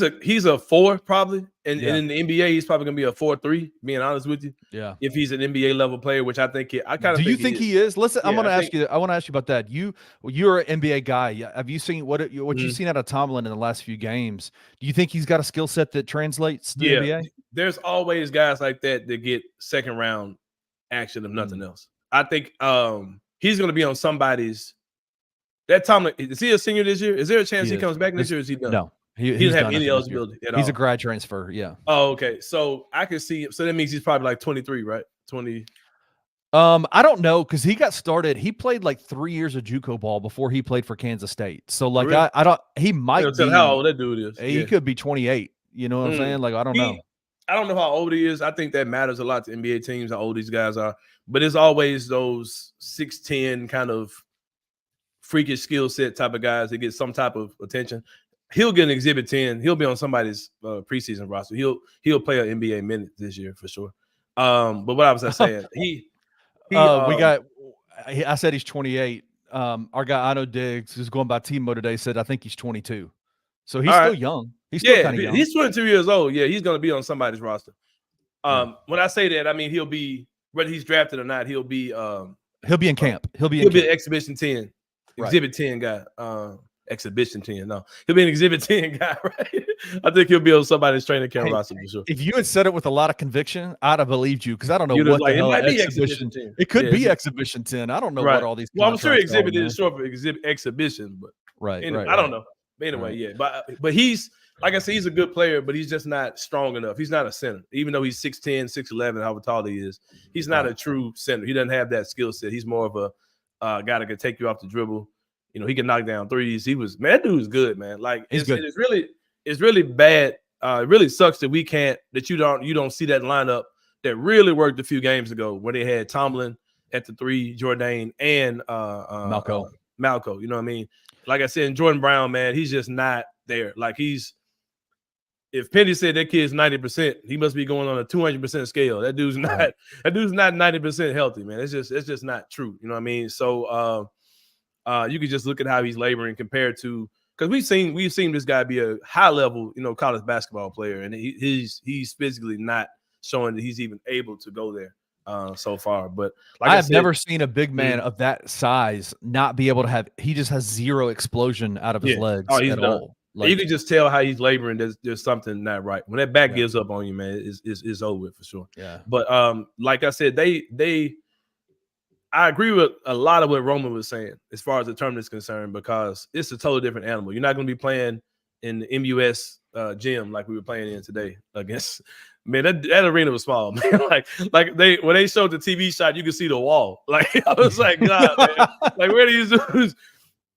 a 4 probably, and in the NBA he's probably gonna be a 4-3. Being honest with you, if he's an NBA level player, which I think I kind of. Do you think he is? Listen, I want to ask you about that. You're an NBA guy. Have you seen what you've seen out of Tomlin in the last few games? Do you think he's got a skill set that translates to the NBA? There's always guys like that get second round action if nothing else. I think he's going to be on somebody's. That Tomlin, is he a senior this year? Is there a chance he comes back next year? Or is he done? No, he doesn't have any eligibility at all. He's a grad transfer. Yeah. Oh, okay. So I can see. So that means he's probably like 23, right? 20. I don't know because he got started. He played like 3 years of JUCO ball before he played for Kansas State. So like Really? I don't. He might be how old that dude is. He could be 28. You know what I'm saying? Like I don't know. I don't know how old he is. I think that matters a lot to NBA teams how old these guys are. But it's always those 6'10" kind of freakish skill set type of guys that get some type of attention. He'll get an Exhibit 10. He'll be on somebody's preseason roster. He'll play an NBA minute this year for sure. But what I was saying, I said he's 28. Our guy Ino Diggs, who's going by Timo today, said I think he's 22. So he's still young. He's still kind of young. He's 22 years old. Yeah, he's going to be on somebody's roster. When I say that, I mean he'll be, whether he's drafted or not, he'll be in camp. He'll be an Exhibition 10. Exhibit 10 guy. Exhibition 10. No, he'll be an Exhibit 10 guy, right? I think he'll be on somebody's training camp roster for sure. If you had said it with a lot of conviction, I'd have believed you because I don't know what the hell it might be Exhibition 10. It could be Exhibition 10. I don't know what all these. Well, I'm sure Exhibit is short for Exhibition, but anyway, I don't know. But anyway, but he's, like I said, he's a good player, but he's just not strong enough. He's not a center, even though he's 6'10", 6'11", however tall he is. He's not a true center. He doesn't have that skill set. He's more of a guy that can take you off the dribble. You know, he can knock down threes. That dude's good, man. Like he's good. It's really bad. It really sucks that you don't see that lineup that really worked a few games ago where they had Tomlin at the 3, Jordan and Malco. You know what I mean? Like I said, Jordan Brown, man, he's just not there. Like if Penny said that kid's 90%, he must be going on a 200% scale. That dude's not 90% healthy, man. It's just not true. You know what I mean? So you can just look at how he's laboring compared to, because we've seen this guy be a high level, college basketball player, and he's physically not showing that he's even able to go there so far. But like I have never seen a big man of that size not be able to have. He just has zero explosion out of his legs at all. Like, you can just tell how he's laboring. There's something not right. When that back gives up on you, man, it's over with for sure. Yeah. But like I said, I agree with a lot of what Roman was saying as far as the tournament is concerned, because it's a totally different animal. You're not going to be playing in the MUS gym like we were playing in today against. Man, that arena was small, man. Like when they showed the TV shot, you could see the wall. Like I was like, God, man. Like where these dudes?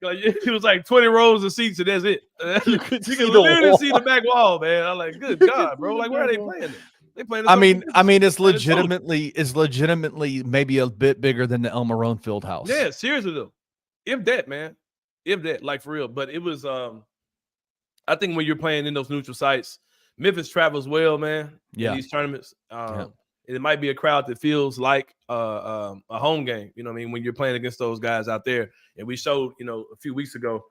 Like it was like 20 rows of seats and that's it. You could literally see the back wall, man. I'm like, good God, bro. Like where are they playing it? They playing. I mean, it's legitimately maybe a bit bigger than the El Marone Fieldhouse. Yeah, seriously though. If that, like for real. But it was I think when you're playing in those neutral sites, Memphis travels well, man. In these tournaments. It might be a crowd that feels like a home game. You know what I mean? When you're playing against those guys out there. And we showed, a few weeks ago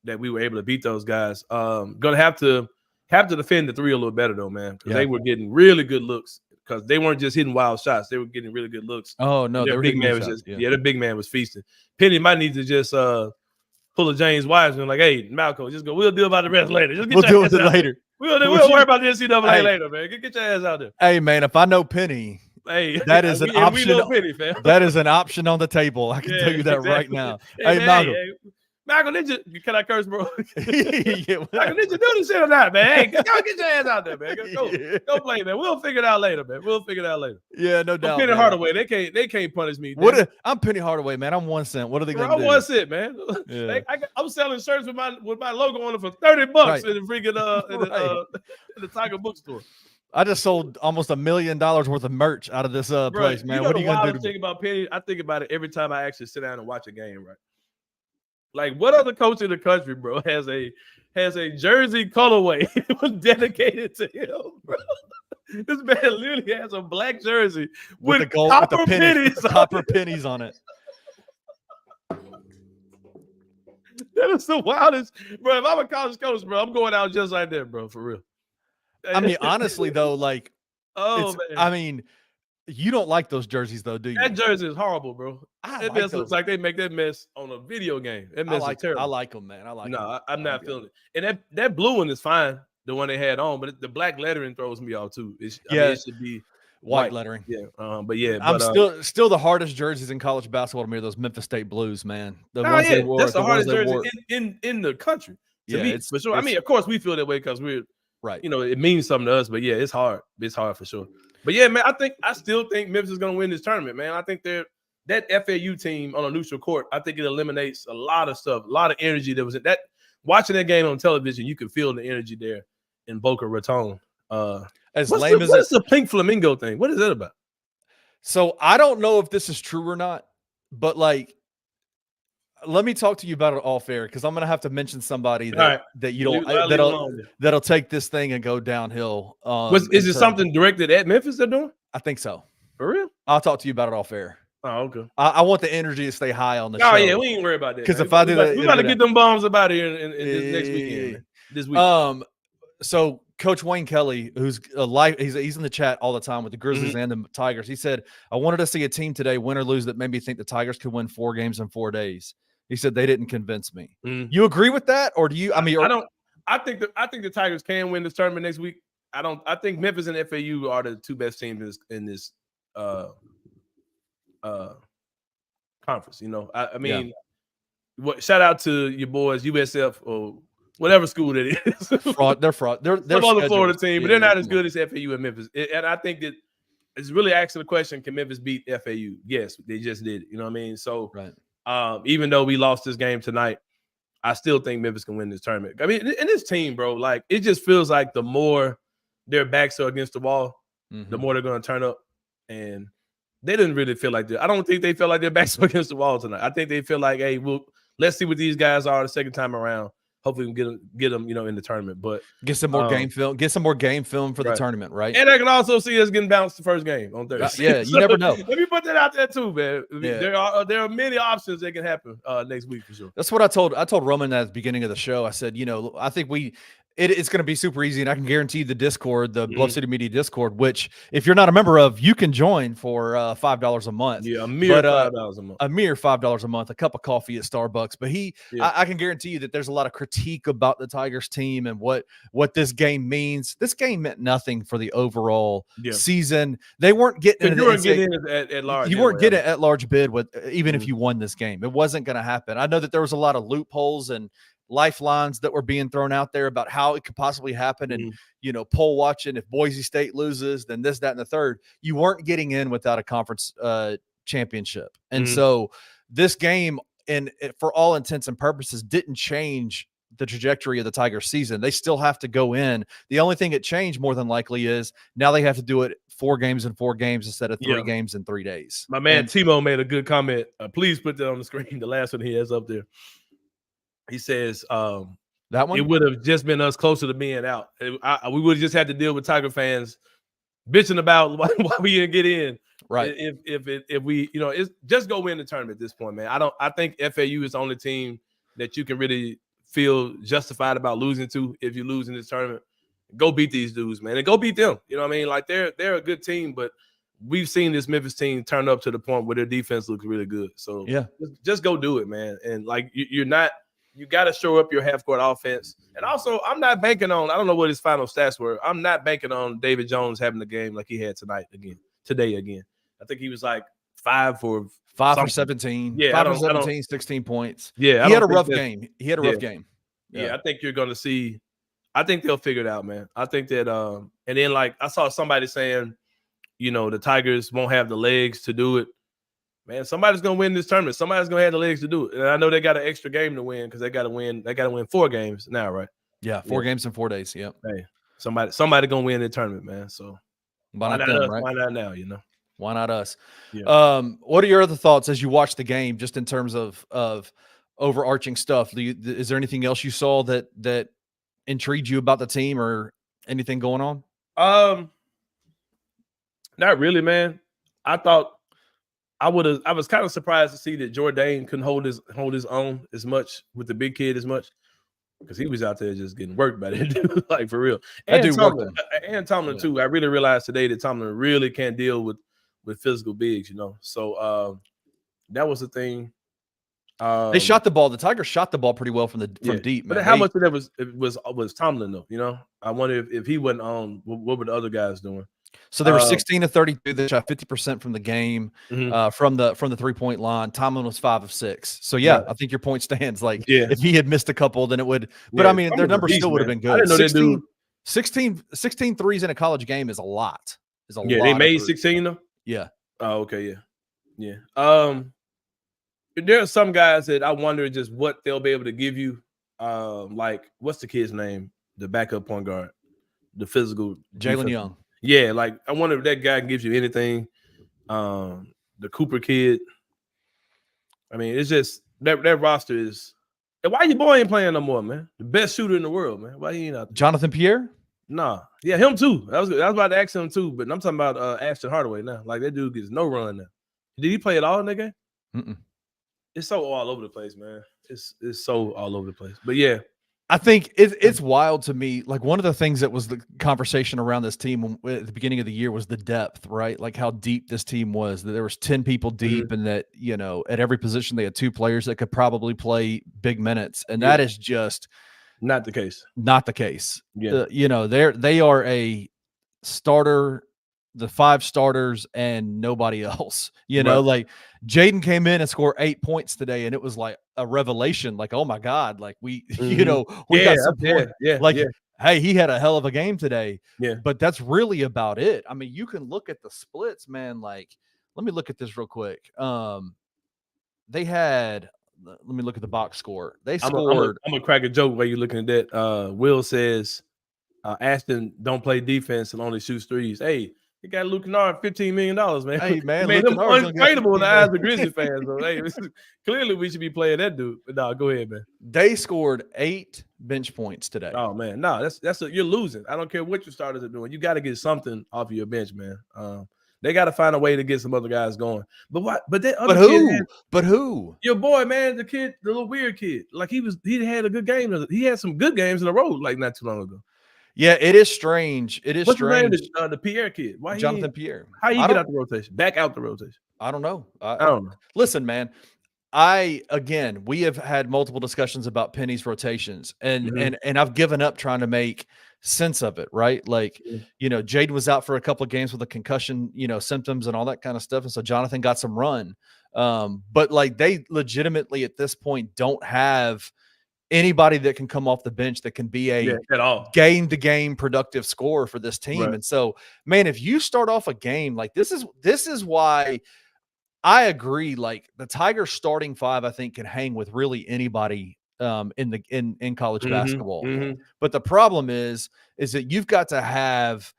that we were able to beat those guys. Gonna have to defend the 3 a little better though, man. Because they were getting really good looks. Because they weren't just hitting wild shots; they were getting really good looks. Oh no, their big man was just the big man was feasting. Penny might need to just pull a James Wiseman, like, hey, Malcolm, just go. We'll deal about the rest later. We'll deal with it later. We'll worry about the NCAA later, man. Get your ass out there. Hey, man, if I know Penny, that is an option. We know Penny, fam. That is an option on the table. I can tell you that right now. Hey, Malcolm. Malcolm, can I curse, bro? Malcolm, did you do this shit or not, man? Hey, go get your ass out there, man. Go play, man. We'll figure it out later, man. Yeah, no doubt. Penny Hardaway, they can't punish me. I'm Penny Hardaway, man. I'm 1 cent. What are they going to do? I'm 1 cent, man. Yeah. I'm selling shirts with my logo on it for $30 in the freaking in the Tiger bookstore. I just sold almost $1 million worth of merch out of this place, man. What are you going to do? Think about Penny. I think about it every time I actually sit down and watch a game, right? Like, what other coach in the country, bro, has a jersey colorway dedicated to him, bro? This man literally has a black jersey with the gold, copper with the pennies, copper pennies on it. That is the wildest, bro. If I'm a college coach, bro, I'm going out just like that, bro, for real. I mean, honestly, though, like, man. I mean, you don't like those jerseys, though, do you? That jersey is horrible, bro. That mess looks like they make that mess on a video game. That mess is terrible. I like them, man. I'm not feeling it. And that blue one is fine, the one they had on, but the black lettering throws me off too. It should be. white lettering. Yeah, I'm still the hardest jerseys in college basketball to me are those Memphis State Blues, man. They wore, that's the hardest jersey in the country to me, for sure. I mean, of course, we feel that way because we're right. It means something to us. But yeah, it's hard. It's hard for sure. But yeah, man, I still think Memphis is going to win this tournament, man. I think that FAU team on a neutral court, I think it eliminates a lot of stuff, a lot of energy that was in that. Watching that game on television, you could feel the energy there in Boca Raton. What is the pink flamingo thing? What is that about? So I don't know if this is true or not, but like, let me talk to you about it off air because I'm gonna have to mention somebody that you don't that'll take this thing and go downhill. Is it something directed at Memphis they're doing? I think so. For real? I'll talk to you about it off air. Oh, okay. I want the energy to stay high on the show. Oh yeah, we ain't worry about that. Because if I do that, we gotta get them bombs about here in this next weekend. Man. This week. So Coach Wayne Kelly, who's he's in the chat all the time with the Grizzlies and the Tigers. He said, "I wanted to see a team today, win or lose, that made me think the Tigers could win 4 games in 4 days." He said they didn't convince me. You agree with that, or do you? I mean, I don't. I think the Tigers can win this tournament next week. I think Memphis and FAU are the 2 best teams in this conference. I mean, shout out to your boys, USF or whatever school that is. They're fraud. They're on the Florida team, but they're not as good as FAU and Memphis. And I think that it's really asking the question: can Memphis beat FAU? Yes, they just did. You know what I mean? So, even though we lost this game tonight, I still think Memphis can win this tournament. I mean, in this team, bro, like it just feels like the more their backs are against the wall, the more they're going to turn up. And they didn't really feel like that. I don't think they felt like their backs were against the wall tonight. I think they feel like, hey, let's see what these guys are the second time around. Hopefully we can get them, in the tournament. But get some more game film. Get some more game film for the tournament, right? And I can also see us getting bounced the first game on Thursday. Yeah, you never know. Let me put that out there too, man. Yeah. There are many options that can happen next week for sure. That's what I told Roman at the beginning of the show. I said, I think it's going to be super easy, and I can guarantee the Discord, the Bluff City Media Discord, which if you're not a member of, you can join for $5 a month. Yeah, a mere $5 a month. A mere $5 a month, a cup of coffee at Starbucks. But I can guarantee you that there's a lot of critique about the Tigers team and what this game means. This game meant nothing for the overall season. They weren't getting you weren't getting at large. You weren't getting at large bid with even if you won this game. It wasn't going to happen. I know that there was a lot of loopholes and lifelines that were being thrown out there about how it could possibly happen. And, poll watching, if Boise State loses, then this, that, and the third. You weren't getting in without a conference championship. And so this game, for all intents and purposes, didn't change the trajectory of the Tigers season. They still have to go in. The only thing it changed more than likely is now they have to do it 4 games in 4 games instead of 3 games in 3 days. My man Timo made a good comment. Please put that on the screen. The last one he has up there. He says that one, it would have just been us closer to being out. We would have just had to deal with Tiger fans bitching about why we didn't get in. Right. If we, it's just go win the tournament at this point, man. I think FAU is the only team that you can really feel justified about losing to. If you lose in this tournament, go beat these dudes, man, and go beat them. You know what I mean? Like they're a good team, but we've seen this Memphis team turn up to the point where their defense looks really good. So just go do it, man. And like you got to show up your half-court offense. And also, I'm not banking on – I don't know what his final stats were. I'm not banking on David Jones having the game like he had today again. I think he was like 5 for 17. Yeah, 5 for 17, 16 points. Yeah, he had a rough game. He had a rough game. Yeah, I think you're going to see – I think they'll figure it out, man. I think that and then, like, I saw somebody saying, the Tigers won't have the legs to do it. Man, somebody's gonna win this tournament. Somebody's gonna have the legs to do it. And I know they got an extra game to win because they gotta win 4 games now, right? Yeah, 4 games in 4 days. Yep. Hey, somebody gonna win the tournament, man. So why not them, right? Why not now, Why not us? Yeah. What are your other thoughts as you watch the game, just in terms of overarching stuff? Is there anything else you saw that intrigued you about the team or anything going on? Not really, man. I was kind of surprised to see that Jordan couldn't hold his own as much with the big kid as much because he was out there just getting worked by that dude, like for real. And Tomlin too. I really realized today that Tomlin really can't deal with physical bigs, So that was the thing. They shot the ball. The Tigers shot the ball pretty well from deep. Man. But how much of that was Tomlin though? I wonder if he wasn't on. What were the other guys doing? So they were 16 of 32. They shot 50% from the game, from the 3-point line. Tomlin was 5 of 6. So yeah, I think your point stands. Like if he had missed a couple, then it would. But I mean, their number still would have been good. I didn't know 16 threes in a college game is a lot. They made 16 though. Yeah. Oh, okay. Yeah. There are some guys that I wonder just what they'll be able to give you. Like what's the kid's name? The backup point guard, the physical Jalen Young. Yeah, like I wonder if that guy gives you anything. The Cooper kid. I mean, it's just that roster is. And why your boy ain't playing no more, man? The best shooter in the world, man. Why he ain't out there? Jonathan Pierre? Nah, yeah, him too. I was about to ask him too, but I'm talking about Ashton Hardaway now. Like that dude gets no run now. Did he play at all in that game? It's so all over the place, man. It's so all over the place. But yeah. I think it's wild to me. Like one of the things that was the conversation around this team at the beginning of the year was the depth, right? Like how deep this team was. That there was 10 people deep, and that at every position they had 2 players that could probably play big minutes, and that is just not the case. Not the case. Yeah, they are a starter, the 5 starters, and nobody else. Like Jaden came in and scored 8 points today, and it was like a revelation. Like, oh my God, like we got support. Hey, he had a hell of a game today. Yeah, but that's really about it. I mean, you can look at the splits, man. Like, let me look at this real quick. They had. Let me look at the box score. They scored. I'm gonna crack a joke while you're looking at that. Will says Ashton don't play defense and only shoots threes. Hey, he got Luke Kennard $15 million, man. Hey, man, made him untradeable in the eyes of Grizzly fans. So, hey, clearly we should be playing that dude. But no, go ahead, man. They scored 8 bench points today. Oh man, no, you're losing. I don't care what your starters are doing. You got to get something off of your bench, man. They got to find a way to get some other guys going. But what? But who? But who? Your boy, man, the kid, the little weird kid. Like he had a good game. He had some good games in a row, like not too long ago. Yeah, it is strange. What's strange. His name? The Pierre kid. Why Jonathan Pierre. How you get out the rotation? Back out the rotation. I don't know. I don't know. Listen, man. We have had multiple discussions about Penny's rotations, and I've given up trying to make sense of it, right? Like, Jaden was out for a couple of games with a concussion, symptoms and all that kind of stuff. And so Jonathan got some run. But like they legitimately at this point don't have anybody that can come off the bench that can be a game to game productive scorer for this team. Right. And so, man, if you start off a game like this is why I agree. Like the Tigers starting 5, I think can hang with really anybody in college basketball. But the problem is that you've got to have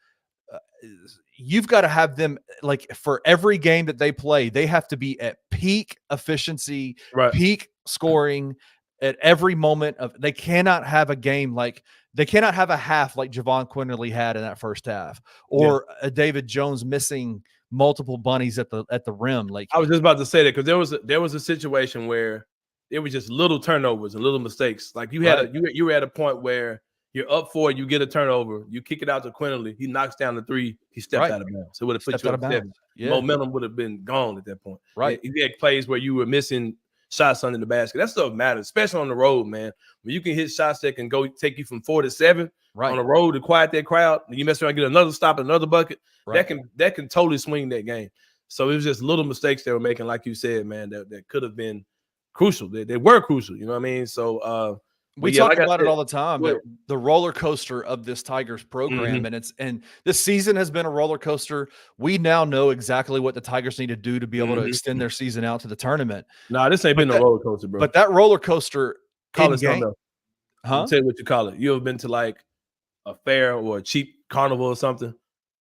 them, like, for every game that they play, they have to be at peak efficiency, peak scoring at every moment of. They cannot have a game like they cannot have a half like Javon Quinterly had in that first half, or a David Jones missing multiple bunnies at the rim. Like I was just about to say that, because there was a situation where it was just little turnovers and little mistakes. Like you were at a point where you're up 4, you get a turnover, you kick it out to Quinterly, he knocks down the 3, he stepped out of bounds. So it would have put you up 7. Momentum would have been gone at that point. Right. You had plays where you were missing shots under the basket. That stuff matters, especially on the road, man. When you can hit shots that can go take you from 4 to 7 on the road to quiet that crowd, and you mess around and get another stop, another bucket, that can totally swing that game. So it was just little mistakes they were making, like you said, man, that could have been crucial. They were crucial, you know what I mean? So we talk about it all the time, the roller coaster of this Tigers program, and this season has been a roller coaster. We now know exactly what the Tigers need to do to be able to extend their season out to the tournament. Nah, this ain't been a roller coaster, bro. But that roller coaster, call it something else. I'll tell you what you call it. You ever been to like a fair or a cheap carnival or something,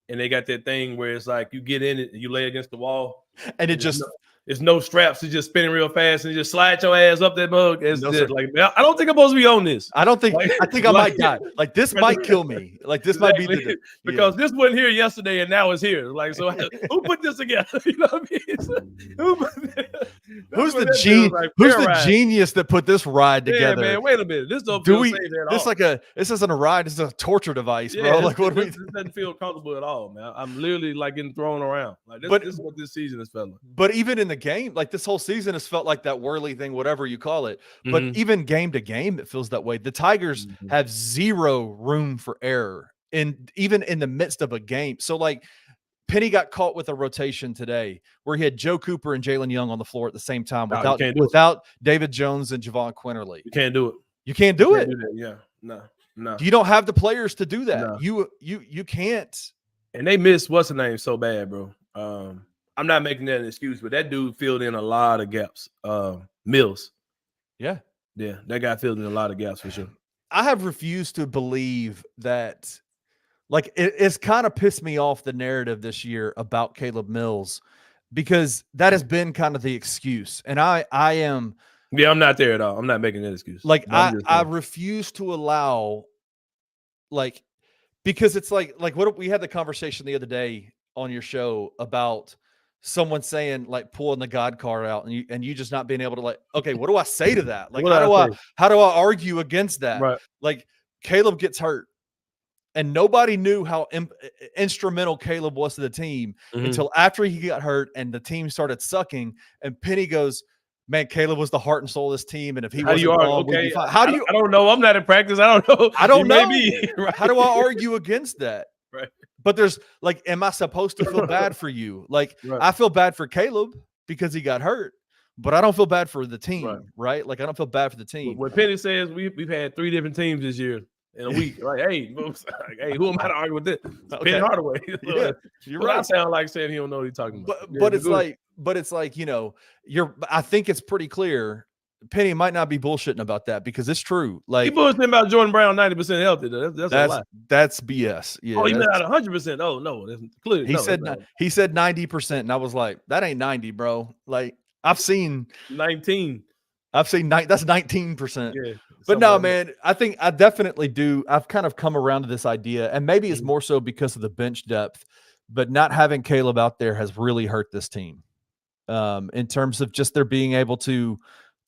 and they got that thing where it's like you get in it and you lay against the wall, and it just it's no straps. It's just spinning real fast, and you just slide your ass up that mug. It's just like, I don't think I'm supposed to be on this. I don't think. I think I might die. Like this might kill me. Like this might be because this wasn't here yesterday, and now it's here. Like, so who put this together? You know what I mean? Who's the genius that put this ride together? Yeah, man. Wait a minute. This don't feel safe at all. This isn't a ride. This is a torture device, bro. Like what? This doesn't feel comfortable at all, man. I'm literally like getting thrown around. Like this is what this season has felt like. But even in the game, like this whole season has felt like that whirly thing, whatever you call it. But even game to game, it feels that way. The Tigers have zero room for error even in the midst of a game. So like Penny got caught with a rotation today where he had Joe Cooper and Jalen Young on the floor at the same time without David Jones and Javon Quinterly. You can't do it. You can't do it. Yeah. No. You don't have the players to do that. No. You can't. And they missed what's the name so bad, bro. I'm not making that an excuse, but that dude filled in a lot of gaps. Mills. Yeah. Yeah, that guy filled in a lot of gaps for sure. I have refused to believe that. Like it's kind of pissed me off the narrative this year about Caleb Mills because that has been kind of the excuse. And I am. Yeah, I'm not there at all. I'm not making that excuse. Like I refuse to allow like, because it's like what we had the conversation the other day on your show about someone saying like pulling the God card out and you just not being able to like, okay, what do I say to that? Like, how do I argue against that? Right. Like Caleb gets hurt. And nobody knew how instrumental Caleb was to the team until after he got hurt and the team started sucking. And Penny goes, man, Caleb was the heart and soul of this team. And if he wasn't gone, we'd be fine. How do you? I don't know. I'm not in practice. I don't know. I don't know. Right. How do I argue against that? Right. But there's like, am I supposed to feel bad for you? Like, I feel bad for Caleb because he got hurt. But I don't feel bad for the team, right? Like, I don't feel bad for the team. When Penny says we've had 3 different teams this year in a week, like, hey, who am I to argue with this? Penny Hardaway. Yeah, you're right. I sound like saying he don't know what he's talking about. But it's like, you know, I think it's pretty clear. Penny might not be bullshitting about that because it's true. Like he bullshitting about Jordan Brown 90% healthy. That's a lie. That's BS. Yeah. Oh, he's not 100%. Oh no, that's clearly he said 90%, and I was like, that ain't 90, bro. Like I've seen 19. That's 19%. Yeah. But no, man, I think I definitely do. I've kind of come around to this idea, and maybe it's more so because of the bench depth, but not having Caleb out there has really hurt this team in terms of just their being able to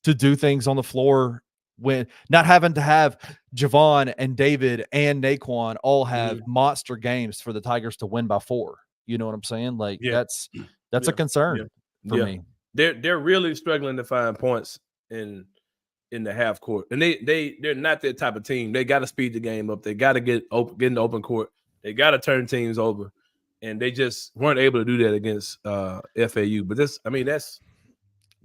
do things on the floor when not having to have Javon and David and Naquan all have monster games for the Tigers to win by 4. You know what I'm saying? Like that's a concern for me. They're really struggling to find points in the half court, and they're not that type of team. They got to speed the game up. They got to get in the open court. They got to turn teams over, and they just weren't able to do that against FAU. But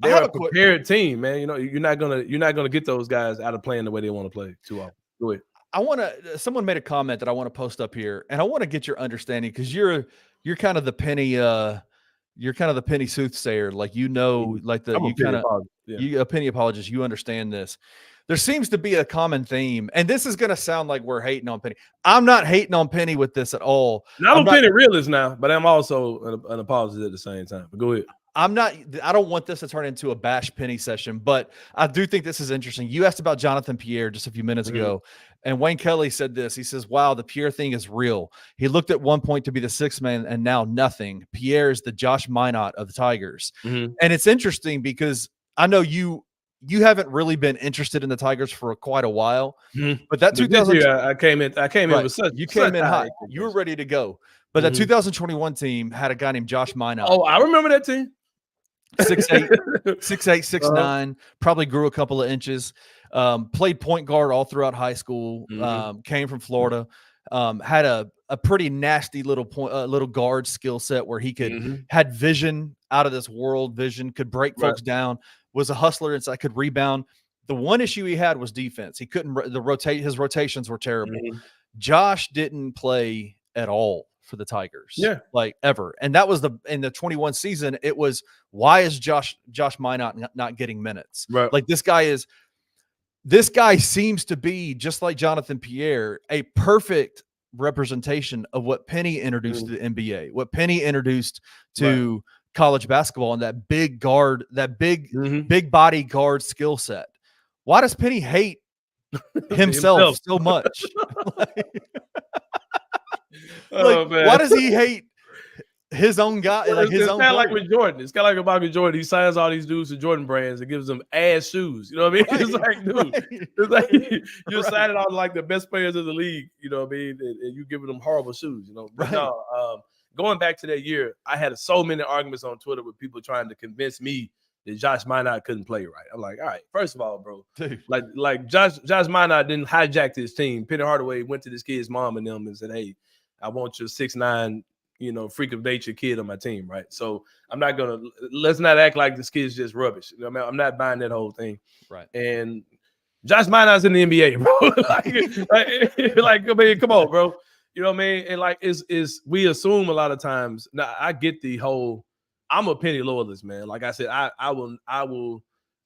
they're a prepared team, man. You know, you're not gonna get those guys out of playing the way they want to play too often. Go ahead. Someone made a comment that I want to post up here, and I want to get your understanding because you're kind of the Penny. You're kind of the Penny soothsayer, like like a Penny apologist. You understand this. There seems to be a common theme, and this is going to sound like we're hating on Penny. I'm not hating on Penny with this at all. I'm a Penny realist now, but I'm also an apologist at the same time. But go ahead. I don't want this to turn into a bash Penny session, but I do think this is interesting. You asked about Jonathan Pierre just a few minutes ago, and Wayne Kelly said this. He says, wow, the Pierre thing is real. He looked at one point to be the 6th man and now nothing. Pierre is the Josh Minot of the Tigers. And it's interesting because I know you haven't really been interested in the Tigers for quite a while, but that 2000 I came in with such hot. You were ready to go. But that 2021 team had a guy named Josh Minot. Oh, I remember that team. 6'8", 6'9", probably grew a couple of inches. Played point guard all throughout high school. Came from Florida. Had a pretty nasty little guard skill set where he could had vision, out of this world vision, could break folks down. Was a hustler inside, could rebound. The one issue he had was defense. He couldn't his rotations were terrible. Josh didn't play at all for the Tigers, like ever. And that was in the 21 season. It was, why is Josh Minot not getting minutes? Right. Like this guy seems to be, just like Jonathan Pierre, a perfect representation of what Penny introduced to the NBA, what Penny introduced to college basketball, and that big guard, that big body guard skill set. Why does Penny hate himself so much? Why does he hate his own guy? Like his own. It's kind of like with Jordan. It's kind of like about Jordan. He signs all these dudes to Jordan brands and gives them ass shoes. You know what I mean? It's like, dude, it's like you're signing all like the best players of the league. You know what I mean? And you giving them horrible shoes. You know, but no. Going back to that year, I had so many arguments on Twitter with people trying to convince me that Josh Minot couldn't play right. I'm like, all right, first of all, bro, Dude. like Josh Minot didn't hijack his team. Penny Hardaway went to this kid's mom and them and said, hey, I want your 6'9", freak of nature kid on my team, right? So let's not act like this kid's just rubbish. I'm not buying that whole thing. Right. And Josh Minot's in the NBA, bro. like, I mean, come on, bro. You know what I mean? And like, is we assume a lot of times. Now, I get the whole. I'm a Penny loyalist, man. Like I said, I will. I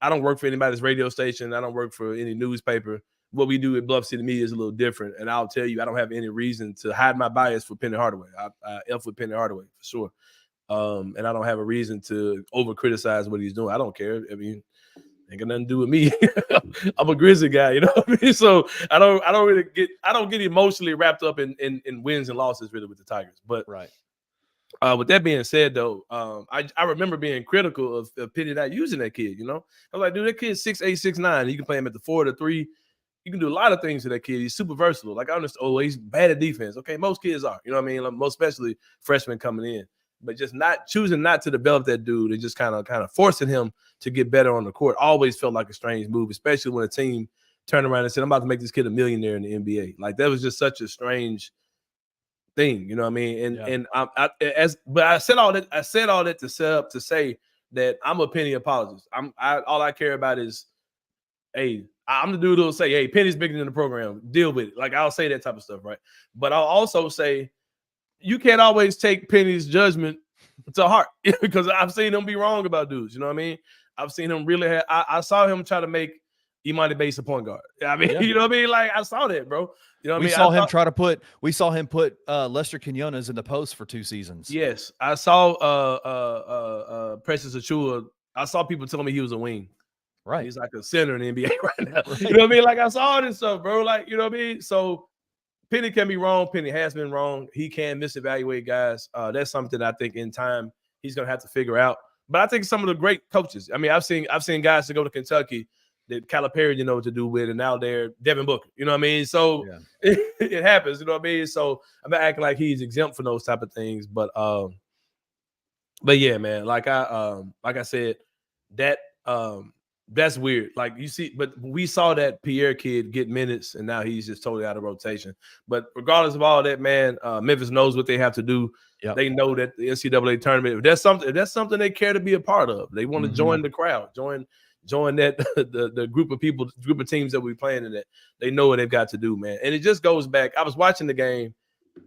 don't work for anybody's radio station. I don't work for any newspaper. What we do at Bluff City Media is a little different. And I'll tell you, I don't have any reason to hide my bias for Penny Hardaway. I F with Penny Hardaway for sure. And I don't have a reason to over criticize what he's doing. I don't care. I mean, ain't got nothing to do with me. I'm a Grizzly guy, you know what I mean? So I don't get emotionally wrapped up in wins and losses really with the Tigers. But right. With that being said, though, I remember being critical of Penny not using that kid. I was like, dude, that kid's 6'8", 6'9". You can play him at the 4, the 3. You can do a lot of things to that kid. He's super versatile. Like I understand, he's bad at defense. Okay, most kids are. You know what I mean? Like, most especially freshmen coming in. But just choosing not to develop that dude and just kind of forcing him to get better on the court always felt like a strange move, especially when a team turned around and said, I'm about to make this kid a millionaire in the NBA. Like that was just such a strange thing, you know what I mean? And I said all that to set up to say that I'm a Penny apologist. All I care about is, hey, I'm the dude who'll say, hey, Penny's bigger than the program. Deal with it. Like I'll say that type of stuff, right? But I'll also say you can't always take Penny's judgment to heart because I've seen him be wrong about dudes. You know what I mean? I've seen him really I saw him try to make Imani Bates a point guard. I mean, you know what I mean? Like I saw that, bro. You know what I mean? We saw him put Lester Quinones in the post for 2 seasons. Yes. I saw Precious Achua. I saw people telling me he was a wing. Right. He's like a center in the NBA right now. Right. You know what I mean? Like I saw all this stuff, bro. Like, you know what I mean? So Penny can be wrong. Penny has been wrong. He can misevaluate guys. That's something I think in time he's gonna have to figure out. But I think some of the great coaches. I mean, I've seen guys to go to Kentucky that Calipari didn't know what to do with, and now they're Devin Booker. You know what I mean? So it happens. You know what I mean? So I'm not acting like he's exempt from those type of things. But yeah, man. Like I said, that's weird. Like you see, but we saw that Pierre kid get minutes, and now he's just totally out of rotation. But regardless of all that, man, Memphis knows what they have to do. Yep. They know that the NCAA tournament, if that's something they care to be a part of, they want to join the crowd, join that the group of teams that we playing in that. They know what they've got to do, man. And it just goes back. I was watching the game,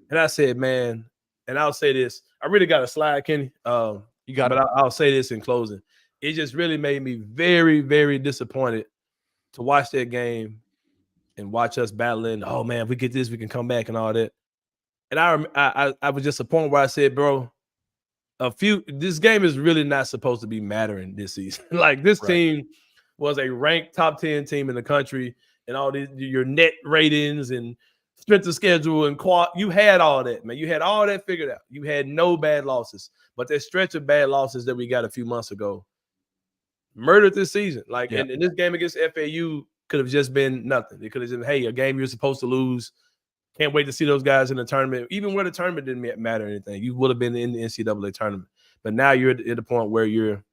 and I said, man, and I'll say this. I really got a slide, Kenny. You got it. But I'll say this in closing. It just really made me very, very disappointed to watch that game and watch us battling. Oh man, if we get this, we can come back and all that. And I was just a point where I said, bro, this game is really not supposed to be mattering this season. Like this team was a ranked top 10 team in the country, and all your net ratings and strength of schedule and you had all that, man. You had all that figured out. You had no bad losses, but that stretch of bad losses that we got a few months ago murdered this season. Like, and this game against FAU could have just been nothing. It could have been, hey, a game you're supposed to lose. Can't wait to see those guys in the tournament. Even where the tournament didn't matter anything, you would have been in the NCAA tournament. But now you're at the point where you're,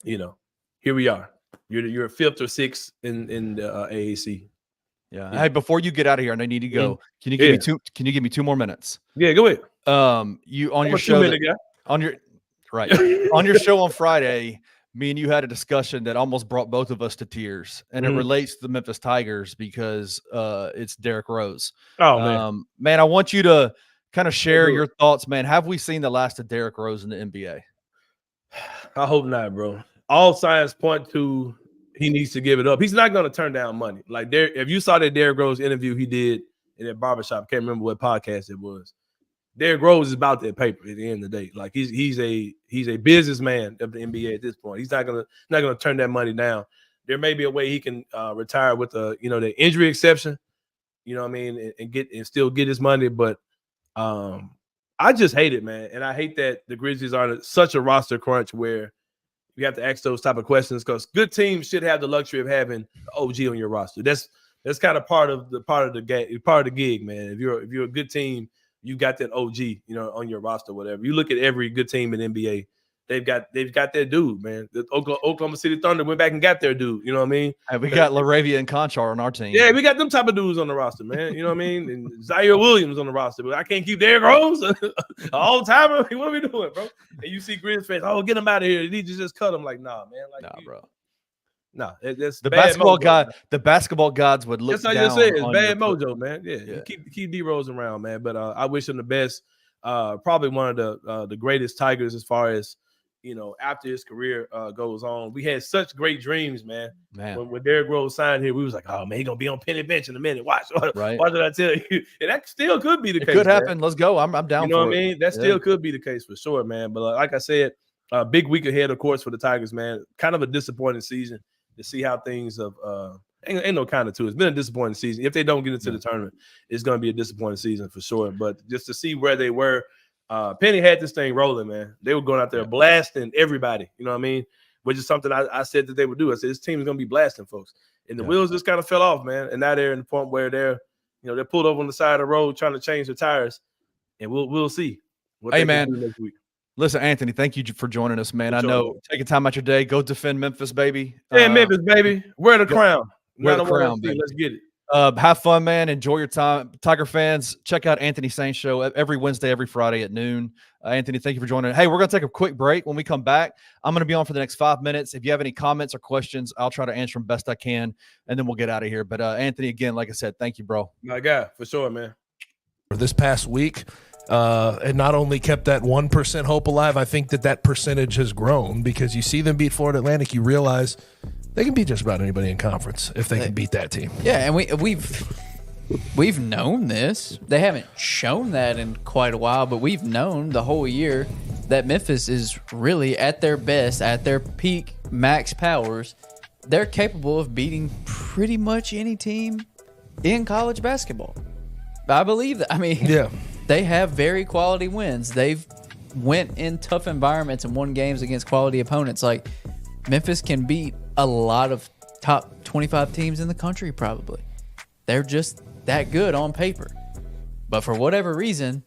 here we are. You're 5th or 6th in the AAC. Yeah. Hey, before you get out of here, and I need to go. Can you give me 2 more minutes? Yeah, go ahead. You on your show on your show on Friday, me and you had a discussion that almost brought both of us to tears, and it relates to the Memphis Tigers because it's Derrick Rose. Oh man, I want you to kind of share your thoughts, man. Have we seen the last of Derrick Rose in the NBA? I hope not, bro. All signs point to he needs to give it up. He's not going to turn down money. Like if you saw that Derrick Rose interview he did in that barbershop, can't remember what podcast it was. Derrick Rose is about that paper at the end of the day. Like he's a businessman of the NBA at this point. He's not gonna turn that money down. There may be a way he can retire with the injury exception, you know what I mean, and still get his money. But I just hate it, man. And I hate that the Grizzlies are such a roster crunch where you have to ask those type of questions, because good teams should have the luxury of having OG on your roster. That's kind of part of the gig, man. If you're a good team, you got that OG, on your roster, whatever. You look at every good team in the NBA, they've got their dude, man. The Oklahoma City Thunder went back and got their dude. You know what I mean? Hey, we got LaRavia and Conchar on our team. Yeah, we got them type of dudes on the roster, man. You know what I mean? And Zaire Williams on the roster, but I can't keep Derrick Rose all timer. What are we doing, bro? And you see Grizz fans, oh, get him out of here. You need to just cut him. Like, nah, man. Like, nah, bro. Nah, that's the bad basketball mojo, guy. Man. The basketball gods would look. That's how down you say it. It's on bad your mojo, man. Yeah. Keep D Rose around, man. But I wish him the best. Probably one of the greatest Tigers as far as after his career goes on. We had such great dreams, man. When Derrick Rose signed here, we was like, oh man, he's gonna be on penny bench in a minute. Watch, right? What did I tell you? And that still could be the case. It could happen. Man. Let's go. I'm down. You know for what I it. mean? That still could be the case for sure, man. But like I said, big week ahead, of course, for the Tigers, man. Kind of a disappointing season to see how things have. Ain't no kind of two. It's been a disappointing season. If they don't get into the tournament, it's going to be a disappointing season for sure. But just to see where they were, Penny had this thing rolling, man. They were going out there blasting everybody. You know what I mean? Which is something I said that they would do. I said this team is going to be blasting folks, and the wheels just kind of fell off, man. And now they're in the point where they're pulled over on the side of the road trying to change their tires, and we'll see. What hey, they man. can do next week. Listen, Anthony, thank you for joining us, man. For I sure, know man. taking time out your day, go defend Memphis, baby. Hey, Memphis, baby. Wear the crown. Wear the crown, baby. Let's get it. Have fun, man. Enjoy your time. Tiger fans, check out Anthony Sain show every Wednesday, every Friday at noon. Anthony, thank you for joining. Hey, we're going to take a quick break. When we come back, I'm going to be on for the next 5 minutes. If you have any comments or questions, I'll try to answer them best I can, and then we'll get out of here. But Anthony, again, like I said, thank you, bro. My guy, for sure, man. This past week, it not only kept that 1% hope alive, I think that percentage has grown because you see them beat Florida Atlantic, you realize they can beat just about anybody in conference if they can beat that team. Yeah, and we've known this. They haven't shown that in quite a while, but we've known the whole year that Memphis is really at their best, at their peak max powers. They're capable of beating pretty much any team in college basketball. I believe that. I mean, yeah. They have very quality wins. They've went in tough environments and won games against quality opponents. Like, Memphis can beat a lot of top 25 teams in the country probably. They're just that good on paper. But for whatever reason,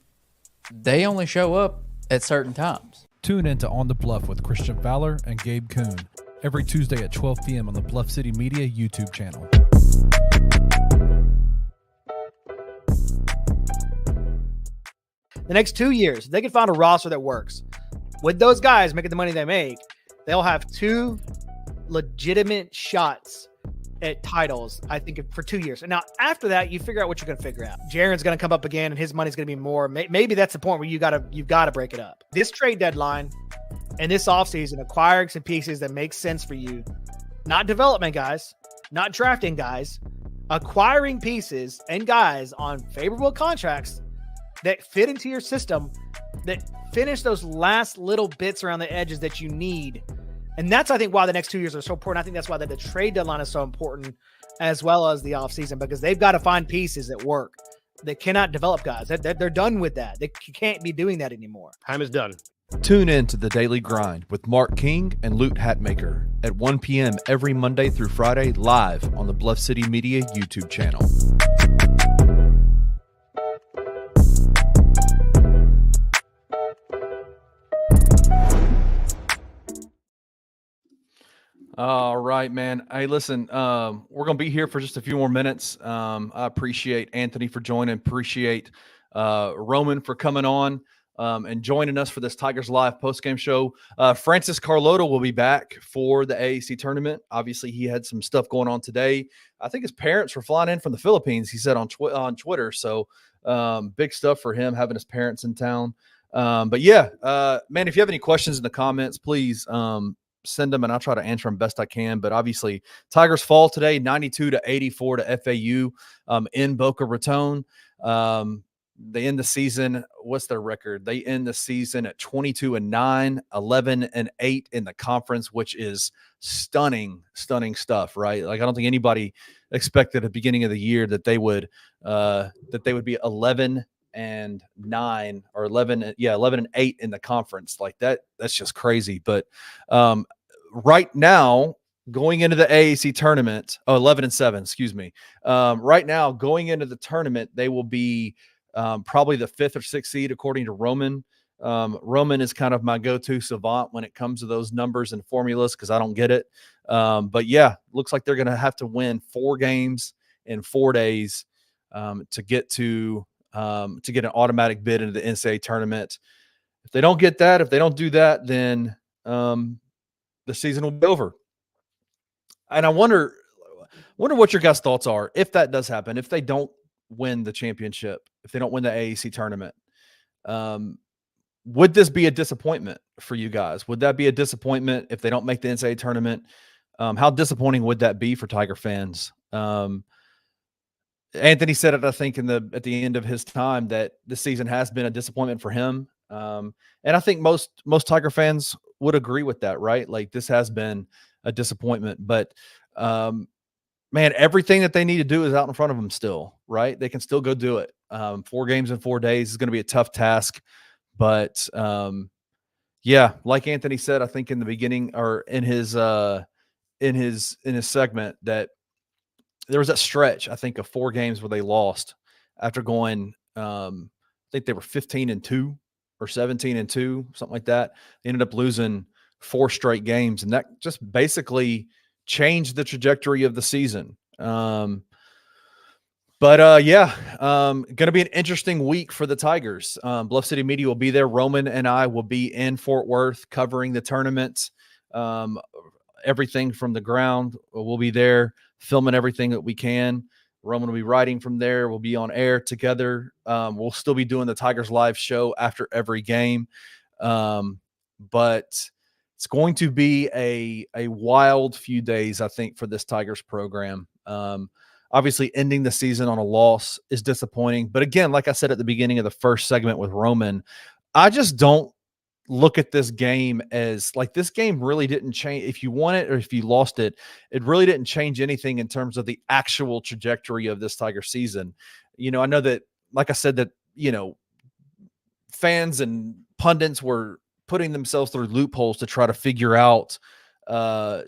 they only show up at certain times. Tune in to On the Bluff with Christian Fowler and Gabe Kuhn every Tuesday at 12 p.m. on the Bluff City Media YouTube channel. The next 2 years, if they can find a roster that works with those guys making the money they make, they'll have 2 legitimate shots at titles, I think, for 2 years. And now after that, you figure out what you're going to figure out. Jaren's going to come up again and his money's going to be more. Maybe that's the point where you've got to break it up. This trade deadline and this offseason, acquiring some pieces that make sense for you, not development guys, not drafting guys, acquiring pieces and guys on favorable contracts that fit into your system, that finish those last little bits around the edges that you need. And that's, I think, why the next 2 years are so important. I think that's why the trade deadline is so important, as well as the offseason, because they've got to find pieces that work. They cannot develop guys. They're done with that. They can't be doing that anymore. Time is done. Tune in to The Daily Grind with Mark King and Lute Hatmaker at 1 p.m. every Monday through Friday, live on the Bluff City Media YouTube channel. All right, man. Hey, listen, we're going to be here for just a few more minutes. I appreciate Anthony for joining. Appreciate Roman for coming on and joining us for this Tigers Live postgame show. Francis Carlota will be back for the AAC tournament. Obviously, he had some stuff going on today. I think his parents were flying in from the Philippines, he said on Twitter. So big stuff for him, having his parents in town. But yeah, man, if you have any questions in the comments, please send them and I'll try to answer them best I can. But obviously, Tigers fall today, 92-84 to FAU in Boca Raton. They end the season. What's their record? They end the season at 22-9, 11-8 in the conference, which is stunning stuff, right? Like, I don't think anybody expected at the beginning of the year that they would be 11-9 or 11-8 in the conference. Like that's just crazy. But right now, going into the AAC tournament, 11-7, excuse me. Right now, going into the tournament, they will be probably the 5th or 6th seed according to Roman. Roman is kind of my go-to savant when it comes to those numbers and formulas because I don't get it. But yeah, looks like they're going to have to win 4 games in 4 days to get an automatic bid into the NCAA tournament. If they don't get that, if they don't do that, then the season will be over. And I wonder what your guys' thoughts are if that does happen. If they don't win the championship, if they don't win the AAC tournament, would this be a disappointment for you guys? Would that be a disappointment if they don't make the NCAA tournament? How disappointing would that be for Tiger fans? Anthony said it, I think, at the end of his time that this season has been a disappointment for him. And I think most Tiger fans would agree with that, right? Like this has been a disappointment, but man, everything that they need to do is out in front of them still, right? They can still go do it. 4 games in 4 days is going to be a tough task, but yeah, like Anthony said, I think in the beginning or in his segment that there was that stretch, I think, of 4 games where they lost after going, I think they were 15-2 or 17-2, something like that. They ended up losing 4 straight games, and that just basically changed the trajectory of the season. But yeah, going to be an interesting week for the Tigers. Bluff City Media will be there. Roman and I will be in Fort Worth covering the tournament. Everything from the ground. We'll be there filming everything that we can. Roman will be writing from there. We'll be on air together. We'll still be doing the Tigers live show after every game. But it's going to be a wild few days, I think, for this Tigers program. Obviously, ending the season on a loss is disappointing. But again, like I said at the beginning of the first segment with Roman, I just don't look at this game as like this game really didn't change. If you won it or if you lost it, it really didn't change anything in terms of the actual trajectory of this Tiger season. You know, I know that, like I said, that, you know, fans and pundits were putting themselves through loopholes to try to figure out how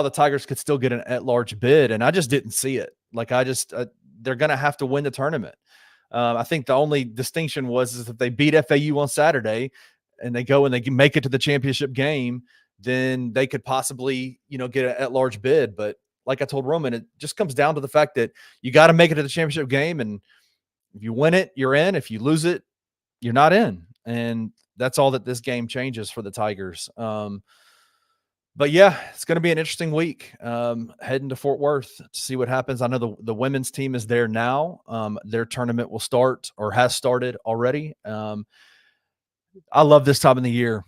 the Tigers could still get an at-large bid. And I just didn't see it. Like they're going to have to win the tournament. I think the only distinction is if they beat FAU on Saturday and they go and they make it to the championship game, then they could possibly, you know, get an at-large bid. But like I told Roman, it just comes down to the fact that you got to make it to the championship game. And if you win it, you're in. If you lose it, you're not in. And that's all that this game changes for the Tigers. But yeah, it's going to be an interesting week heading to Fort Worth to see what happens. I know the women's team is there now. Their tournament will start or has started already. I love this time of the year.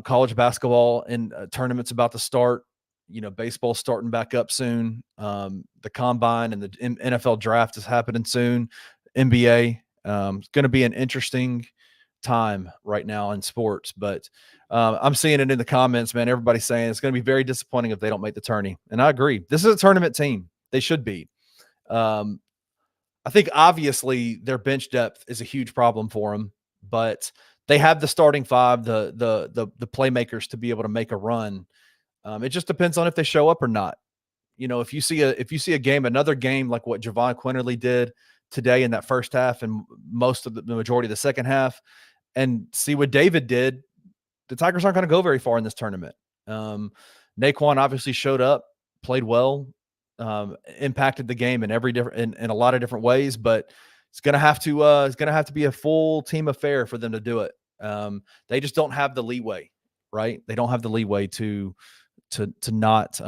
College basketball and tournaments about to start. You know, baseball starting back up soon. The combine and the NFL draft is happening soon. NBA. It's going to be an interesting time right now in sports, but I'm seeing it in the comments, man. Everybody's saying it's going to be very disappointing if they don't make the tourney. And I agree. This is a tournament team. They should be. I think obviously their bench depth is a huge problem for them, but they have the starting 5, the playmakers to be able to make a run. It just depends on if they show up or not. You know, if you see a game, another game like what Javon Quinterly did today in that first half and most of the majority of the second half, and see what David did, the Tigers aren't going to go very far in this tournament. Naquan obviously showed up, played well, impacted the game in a lot of different ways, but it's going to have to be a full team affair for them to do it. They just don't have the leeway, right? They don't have the leeway to not. They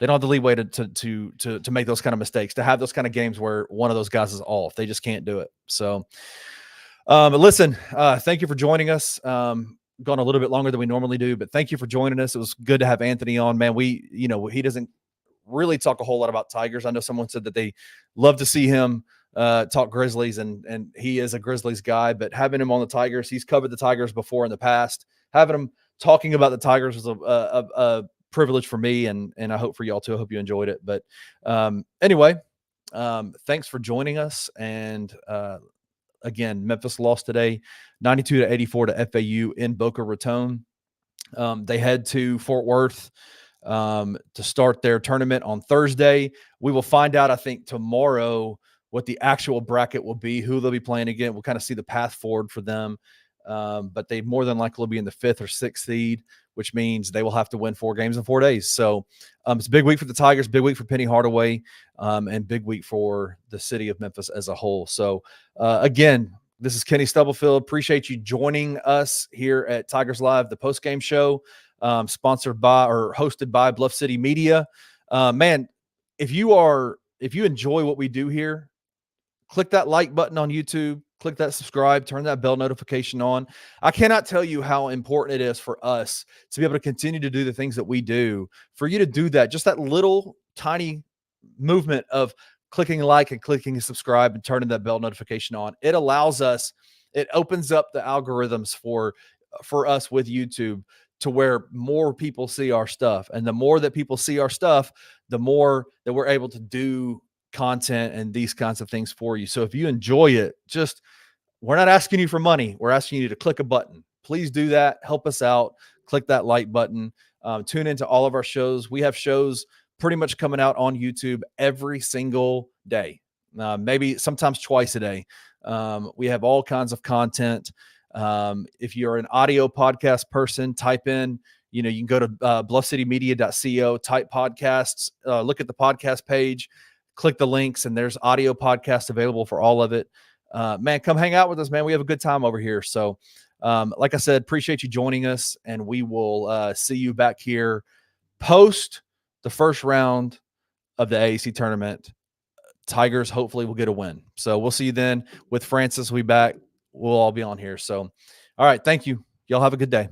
don't have the leeway to make those kind of mistakes, to have those kind of games where one of those guys is off. They just can't do it. So, but listen, thank you for joining us. Gone a little bit longer than we normally do, but thank you for joining us. It was good to have Anthony on, man. He doesn't really talk a whole lot about Tigers. I know someone said that they love to see him talk Grizzlies, and he is a Grizzlies guy, but having him on the Tigers, he's covered the Tigers before in the past. Having him talking about the Tigers was a privilege for me, and I hope for y'all too. I hope you enjoyed it. But anyway, thanks for joining us. And again, Memphis lost today, 92-84 to FAU in Boca Raton. They head to Fort Worth to start their tournament on Thursday. We will find out, I think, tomorrow what the actual bracket will be, who they'll be playing again. We'll kind of see the path forward for them. But they more than likely will be in the 5th or 6th seed, which means they will have to win 4 games in 4 days. So it's a big week for the Tigers, big week for Penny Hardaway, and big week for the city of Memphis as a whole. So again, this is Kenny Stubblefield. Appreciate you joining us here at Tigers Live, the post-game show, sponsored by or hosted by Bluff City Media. Man, if you enjoy what we do here, click that like button on YouTube, click that subscribe, turn that bell notification on. I cannot tell you how important it is for us to be able to continue to do the things that we do. For you to do that, just that little tiny movement of clicking like and clicking subscribe and turning that bell notification on, it allows us, it opens up the algorithms for us with YouTube to where more people see our stuff. And the more that people see our stuff, the more that we're able to do content and these kinds of things for you. So if you enjoy it, we're not asking you for money. We're asking you to click a button. Please do that. Help us out. Click that like button. Tune into all of our shows. We have shows pretty much coming out on YouTube every single day, maybe sometimes twice a day. We have all kinds of content. If you're an audio podcast person, type in, you can go to bluffcitymedia.co, type podcasts, look at the podcast page, click the links, and there's audio podcasts available for all of it. Man, come hang out with us, man. We have a good time over here. So, like I said, appreciate you joining us, and we will see you back here post the first round of the AAC tournament. Tigers hopefully will get a win. So we'll see you then with Francis. We'll be back. We'll all be on here. So, all right. Thank you. Y'all have a good day.